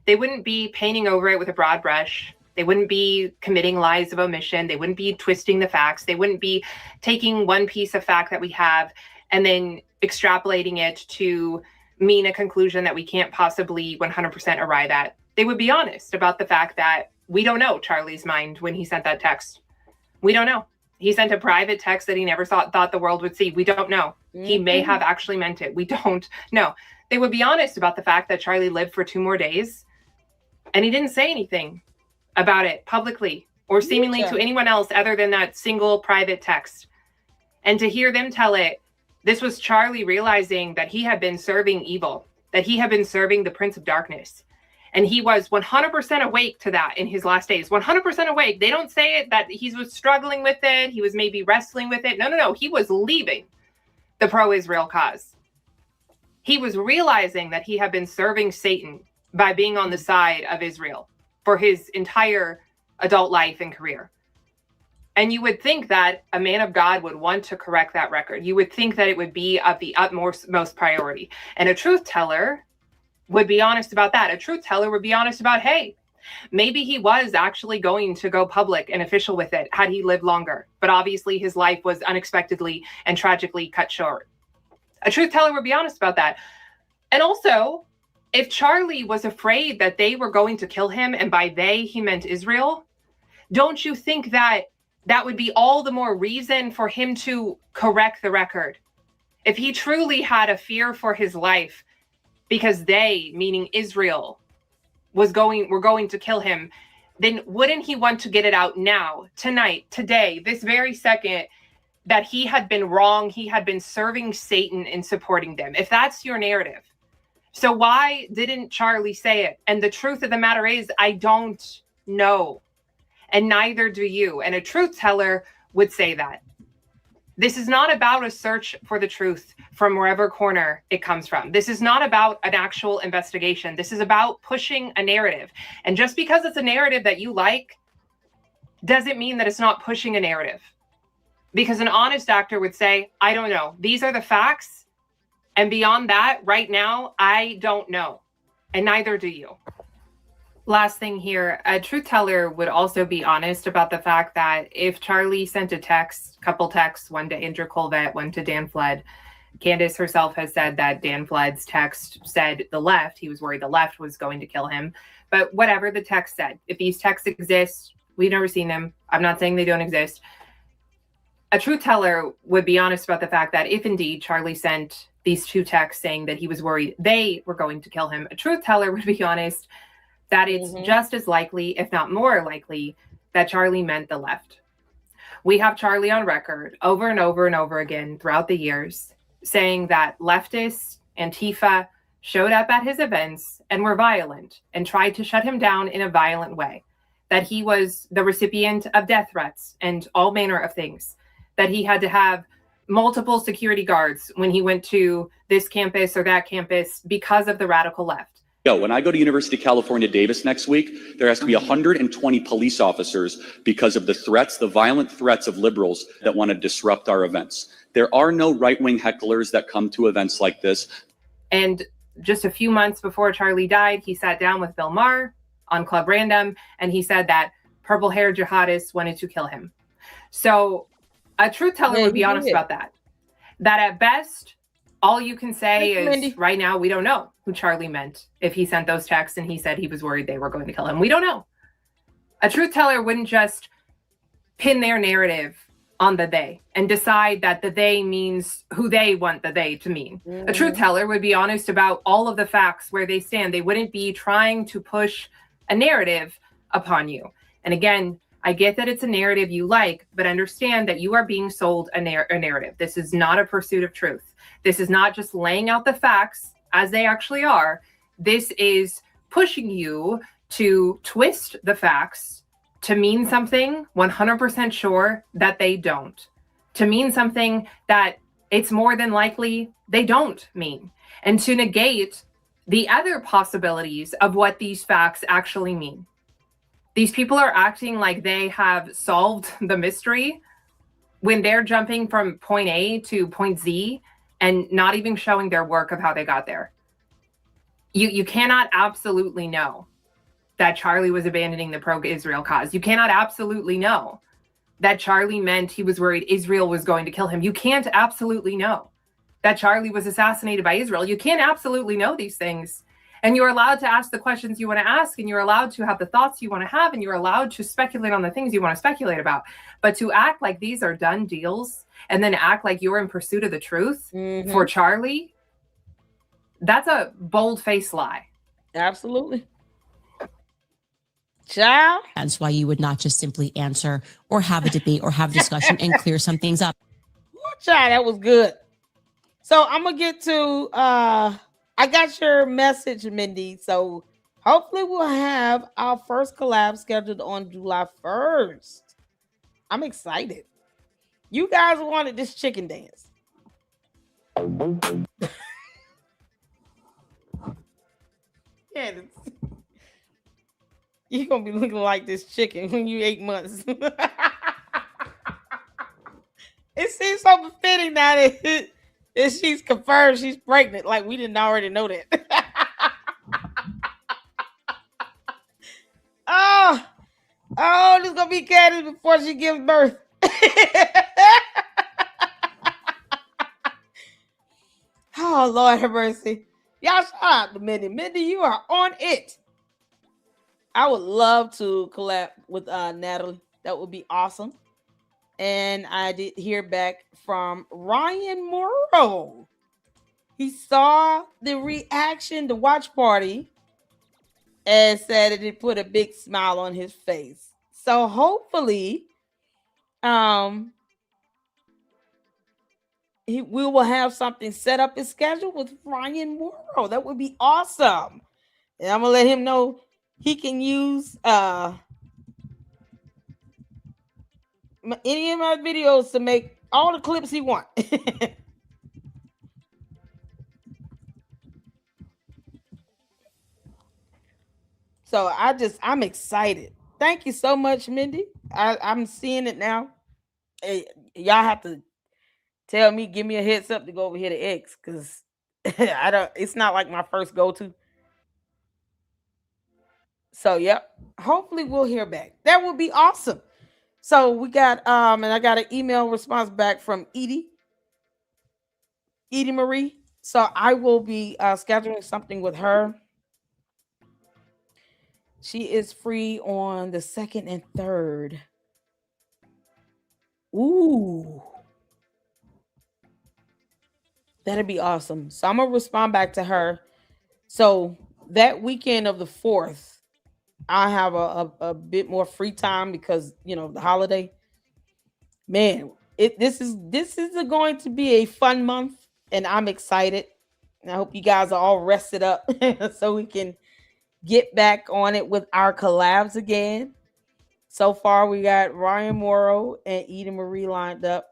They wouldn't be painting over it with a broad brush. They wouldn't be committing lies of omission. They wouldn't be twisting the facts. They wouldn't be taking one piece of fact that we have and then extrapolating it to mean a conclusion that we can't possibly 100% arrive at. They would be honest about the fact that we don't know Charlie's mind when he sent that text. We don't know. He sent a private text that he never thought the world would see. We don't know. Mm-hmm. He may have actually meant it. We don't know. They would be honest about the fact that Charlie lived for 2 more days and he didn't say anything about it publicly or seemingly to anyone else other than that single private text. And to hear them tell it, this was Charlie realizing that he had been serving evil, that he had been serving the Prince of Darkness. And he was 100% awake to that in his last days. 100% awake. They don't say it that he was struggling with it. He was maybe wrestling with it. No. He was leaving the pro-Israel cause. He was realizing that he had been serving Satan by being on the side of Israel for his entire adult life and career. And you would think that a man of God would want to correct that record. You would think that it would be of the utmost most priority. And a truth teller would be honest about that. A truth teller would be honest about, hey, maybe he was actually going to go public and official with it had he lived longer. But obviously his life was unexpectedly and tragically cut short. A truth teller would be honest about that. And also, if Charlie was afraid that they were going to kill him, and by they, he meant Israel, don't you think that that would be all the more reason for him to correct the record? If he truly had a fear for his life, because they, meaning Israel, were going to kill him, then wouldn't he want to get it out now, tonight, today, this very second, that he had been wrong, he had been serving Satan in supporting them? If that's your narrative. So why didn't Charlie say it? And the truth of the matter is, I don't know. And neither do you. And a truth teller would say that. This is not about a search for the truth from wherever corner it comes from. This is not about an actual investigation. This is about pushing a narrative. And just because it's a narrative that you like, doesn't mean that it's not pushing a narrative. Because an honest actor would say, I don't know. These are the facts. And beyond that, right now, I don't know. And neither do you. Last thing here, a truth teller would also be honest about the fact that if Charlie sent a couple texts, one to Andrew Colvett, one to Dan Flood, Candace herself has said that Dan Flood's text said he was worried the left was going to kill him. But whatever the text said, if these texts exist, we've never seen them. I'm not saying they don't exist. A truth teller would be honest about the fact that if indeed Charlie sent these two texts saying that he was worried they were going to kill him, a truth teller would be honest that it's just as likely, if not more likely, that Charlie meant the left. We have Charlie on record over and over and over again throughout the years saying that leftists, Antifa, showed up at his events and were violent and tried to shut him down in a violent way, that he was the recipient of death threats and all manner of things, that he had to have multiple security guards when he went to this campus or that campus because of the radical left. When I go to University of California, Davis next week, there has to be 120 police officers because of the threats, the violent threats of liberals that want to disrupt our events. There are no right-wing hecklers that come to events like this. And just a few months before Charlie died, he sat down with Bill Maher on Club Random, and he said that purple-haired jihadists wanted to kill him. So a truth teller would be honest about that. That at best, all you can say is right now, we don't know who Charlie meant if he sent those texts and he said he was worried they were going to kill him. We don't know. A truth teller wouldn't just pin their narrative on the they and decide that the they means who they want the they to mean. A truth teller would be honest about all of the facts where they stand. They wouldn't be trying to push a narrative upon you. And again, I get that it's a narrative you like, but understand that you are being sold a narrative. This is not a pursuit of truth. This is not just laying out the facts as they actually are. This is pushing you to twist the facts to mean something 100% sure that they don't, to mean something that it's more than likely they don't mean, and to negate the other possibilities of what these facts actually mean. These people are acting like they have solved the mystery when they're jumping from point A to point Z and not even showing their work of how they got there. You cannot absolutely know that Charlie was abandoning the pro-Israel cause. You cannot absolutely know that Charlie meant he was worried Israel was going to kill him. You can't absolutely know that Charlie was assassinated by Israel. You can't absolutely know these things. And you're allowed to ask the questions you want to ask, and you're allowed to have the thoughts you want to have, and you're allowed to speculate on the things you want to speculate about. But to act like these are done deals and then act like you're in pursuit of the truth for Charlie, that's a bold-faced lie. Absolutely. Child. That's why you would not just simply answer or have a debate or have a discussion and clear some things up. Child, that was good. So I'm gonna get to I got your message, Mindy. So hopefully we'll have our first collab scheduled on July 1st. I'm excited. You guys wanted this chicken dance. Candace, you're gonna be looking like this chicken when you 8 months. It seems so befitting now that she's confirmed she's pregnant. Like we didn't already know that. Oh, this is gonna be Candace before she gives birth. Oh, Lord have mercy. Y'all shout out to Mindy. Mindy, you are on it. I would love to collab with Natalie. That would be awesome. And I did hear back from Ryan Morrow. He saw the reaction, the watch party, and said that it put a big smile on his face. So hopefully, we will have something set up and scheduled with Ryan Morrow. That would be awesome. And I'm gonna let him know he can use any of my videos to make all the clips he wants. So I'm excited. Thank you so much, Mindy. I'm seeing it now. Hey, y'all have to tell me, give me a heads up to go over here to X, because it's not like my first go-to. So yep, hopefully we'll hear back. That would be awesome. So we got and I got an email response back from Edie Marie. So I will be scheduling something with her. She is free on the 2nd and 3rd. Ooh. That'd be awesome. So I'm going to respond back to her. So that weekend of the 4th, I have a bit more free time because, the holiday. Man, this is going to be a fun month, and I'm excited. And I hope you guys are all rested up so we can get back on it with our collabs again. So far, we got Ryan Morrow and Eden Marie lined up.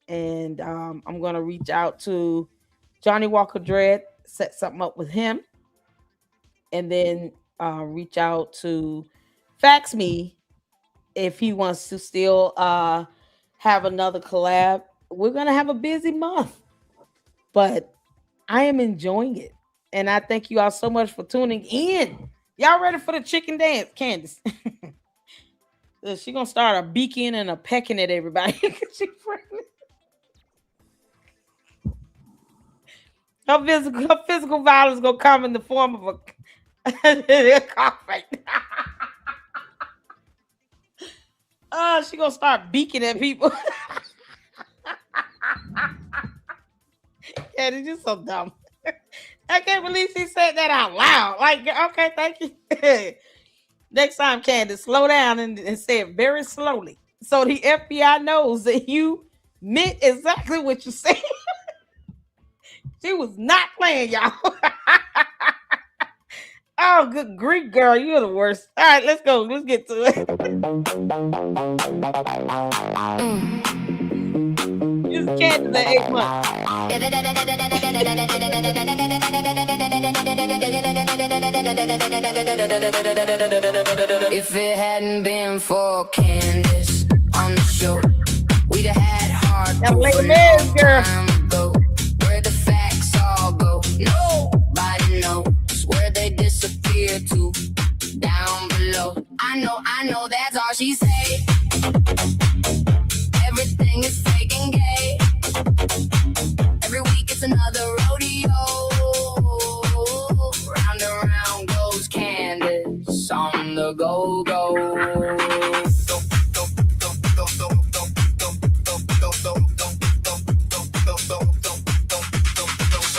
And I'm going to reach out to Johnny Walker Dread, set something up with him. And then reach out to Fax Me if he wants to still have another collab. We're going to have a busy month. But I am enjoying it. And I thank you all so much for tuning in. Y'all ready for the chicken dance, Candace? She's going to start a beaking and a pecking at everybody. She's pregnant. Her physical violence is going to come in the form of a cockfight. She's going to start beaking at people. Yeah, it's just so dumb. I can't believe she said that out loud. Like, okay, thank you. Next time, Candace, slow down and say it very slowly so the FBI knows that you meant exactly what you said. She was not playing, y'all. Oh, good grief, girl. You're the worst. All right, let's go. Let's get to it. This is Candace at 8 months. If it hadn't been for Candace on the show, we'd have had hard that lady man, girl. Where the facts all go, nobody knows where they disappear to. Down below, I know that's all she say. Everything is fake and gay. Every week it's another rodeo. Round and round goes Candace on the go-go.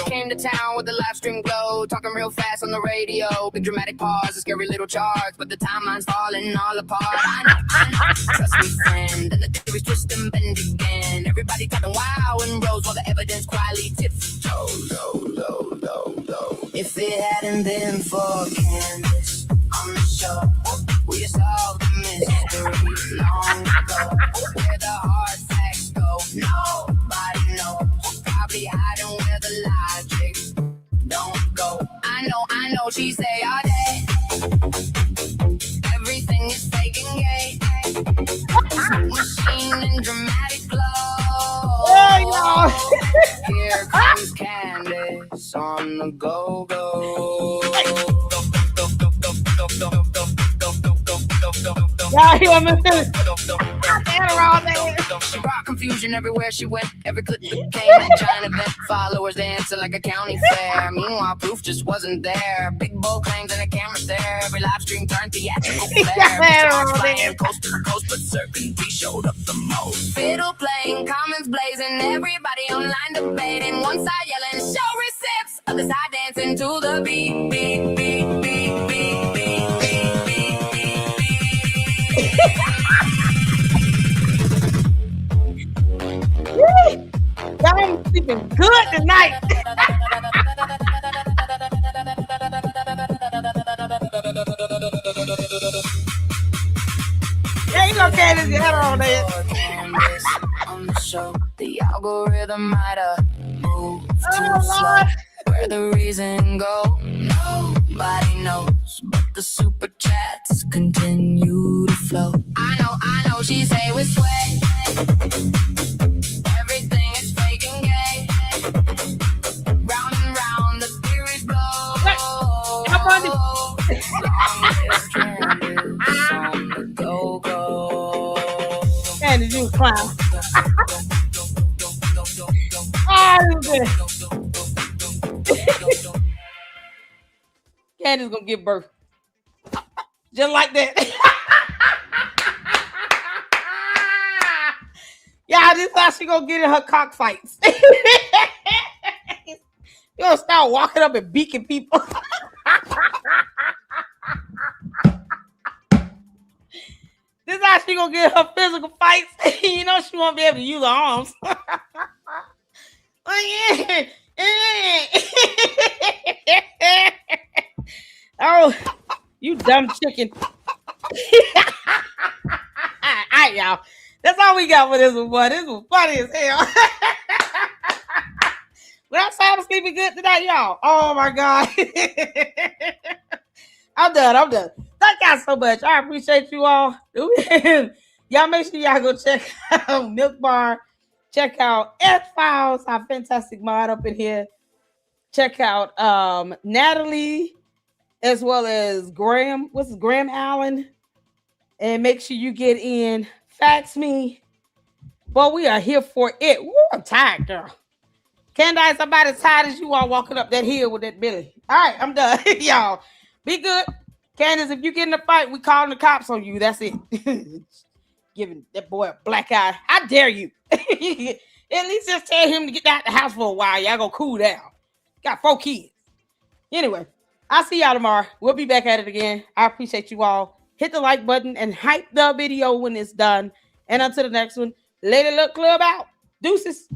Came to town with the live stream glow, talking real fast on the radio. Big dramatic pause, a scary little charge, but the timeline's falling all apart. I know, trust me, friend. And the theories twist and bend again. Everybody talking wow and rose while the evidence quietly tiptoe, low. If it hadn't been for Candace on the show, we solved the mystery long ago. Where the hard facts go, nobody knows. Probably hiding where the logic don't go. I know, she say all day. Everything is fake and gay. Machine and dramatic glow. Hey, y'all. Here comes Candace on the go-go. Y'all hear me? She brought confusion everywhere she went. Every clip became a giant event. Followers dancing like a county fair. Meanwhile, proof just wasn't there. Big bold claims and a camera there. Every live stream turned theatrical fair. Coast to coast, but certainty showed up the most. Fiddle playing, comments blazing. Everybody online debating. One side yelling, show receipts. Other side dancing to the beat, beat, beat, beat, beat, beat, beat, beat, beat, beat. Y'all sleeping good tonight. There you go, Candace. You had her on there. On the show, the algorithm might have moved too slow. Where the reason go, nobody knows. But the super chats continue to flow. I know, she say with sweat. Everything is fake and gay. Round and round, the theories blow. Long live Candace on the go-go. Candace, you clown. Candace gonna give birth. Just like that. Yeah, this is how she gonna get in her cockfights. You gonna start walking up and beaking people. This is how she gonna get her physical fights. You know she won't be able to use her arms. Oh, you dumb chicken. All right, y'all. That's all we got for this one, boy. This was funny as hell. Well, I'm sleeping good tonight, y'all. Oh my God. I'm done. Thank y'all so much. I appreciate you all. Y'all make sure y'all go check out Milk Bar. Check out X-Files, our fantastic mod up in here. Check out Natalie, as well as Graham. What's his Graham Allen? And make sure you get in. Fax me. Boy, we are here for it. Woo, I'm tired, girl. Candace, I'm about as tired as you are walking up that hill with that Billy. All right, I'm done. Y'all, be good. Candace, if you get in a fight, we calling the cops on you. That's it. Giving that boy a black eye. How dare you? At least just tell him to get out the house for a while. Y'all gonna cool down. Got 4 kids. Anyway, I'll see y'all tomorrow. We'll be back at it again. I appreciate you all. Hit the like button and hype the video when it's done. And until the next one, Lady Luck Club out. Deuces.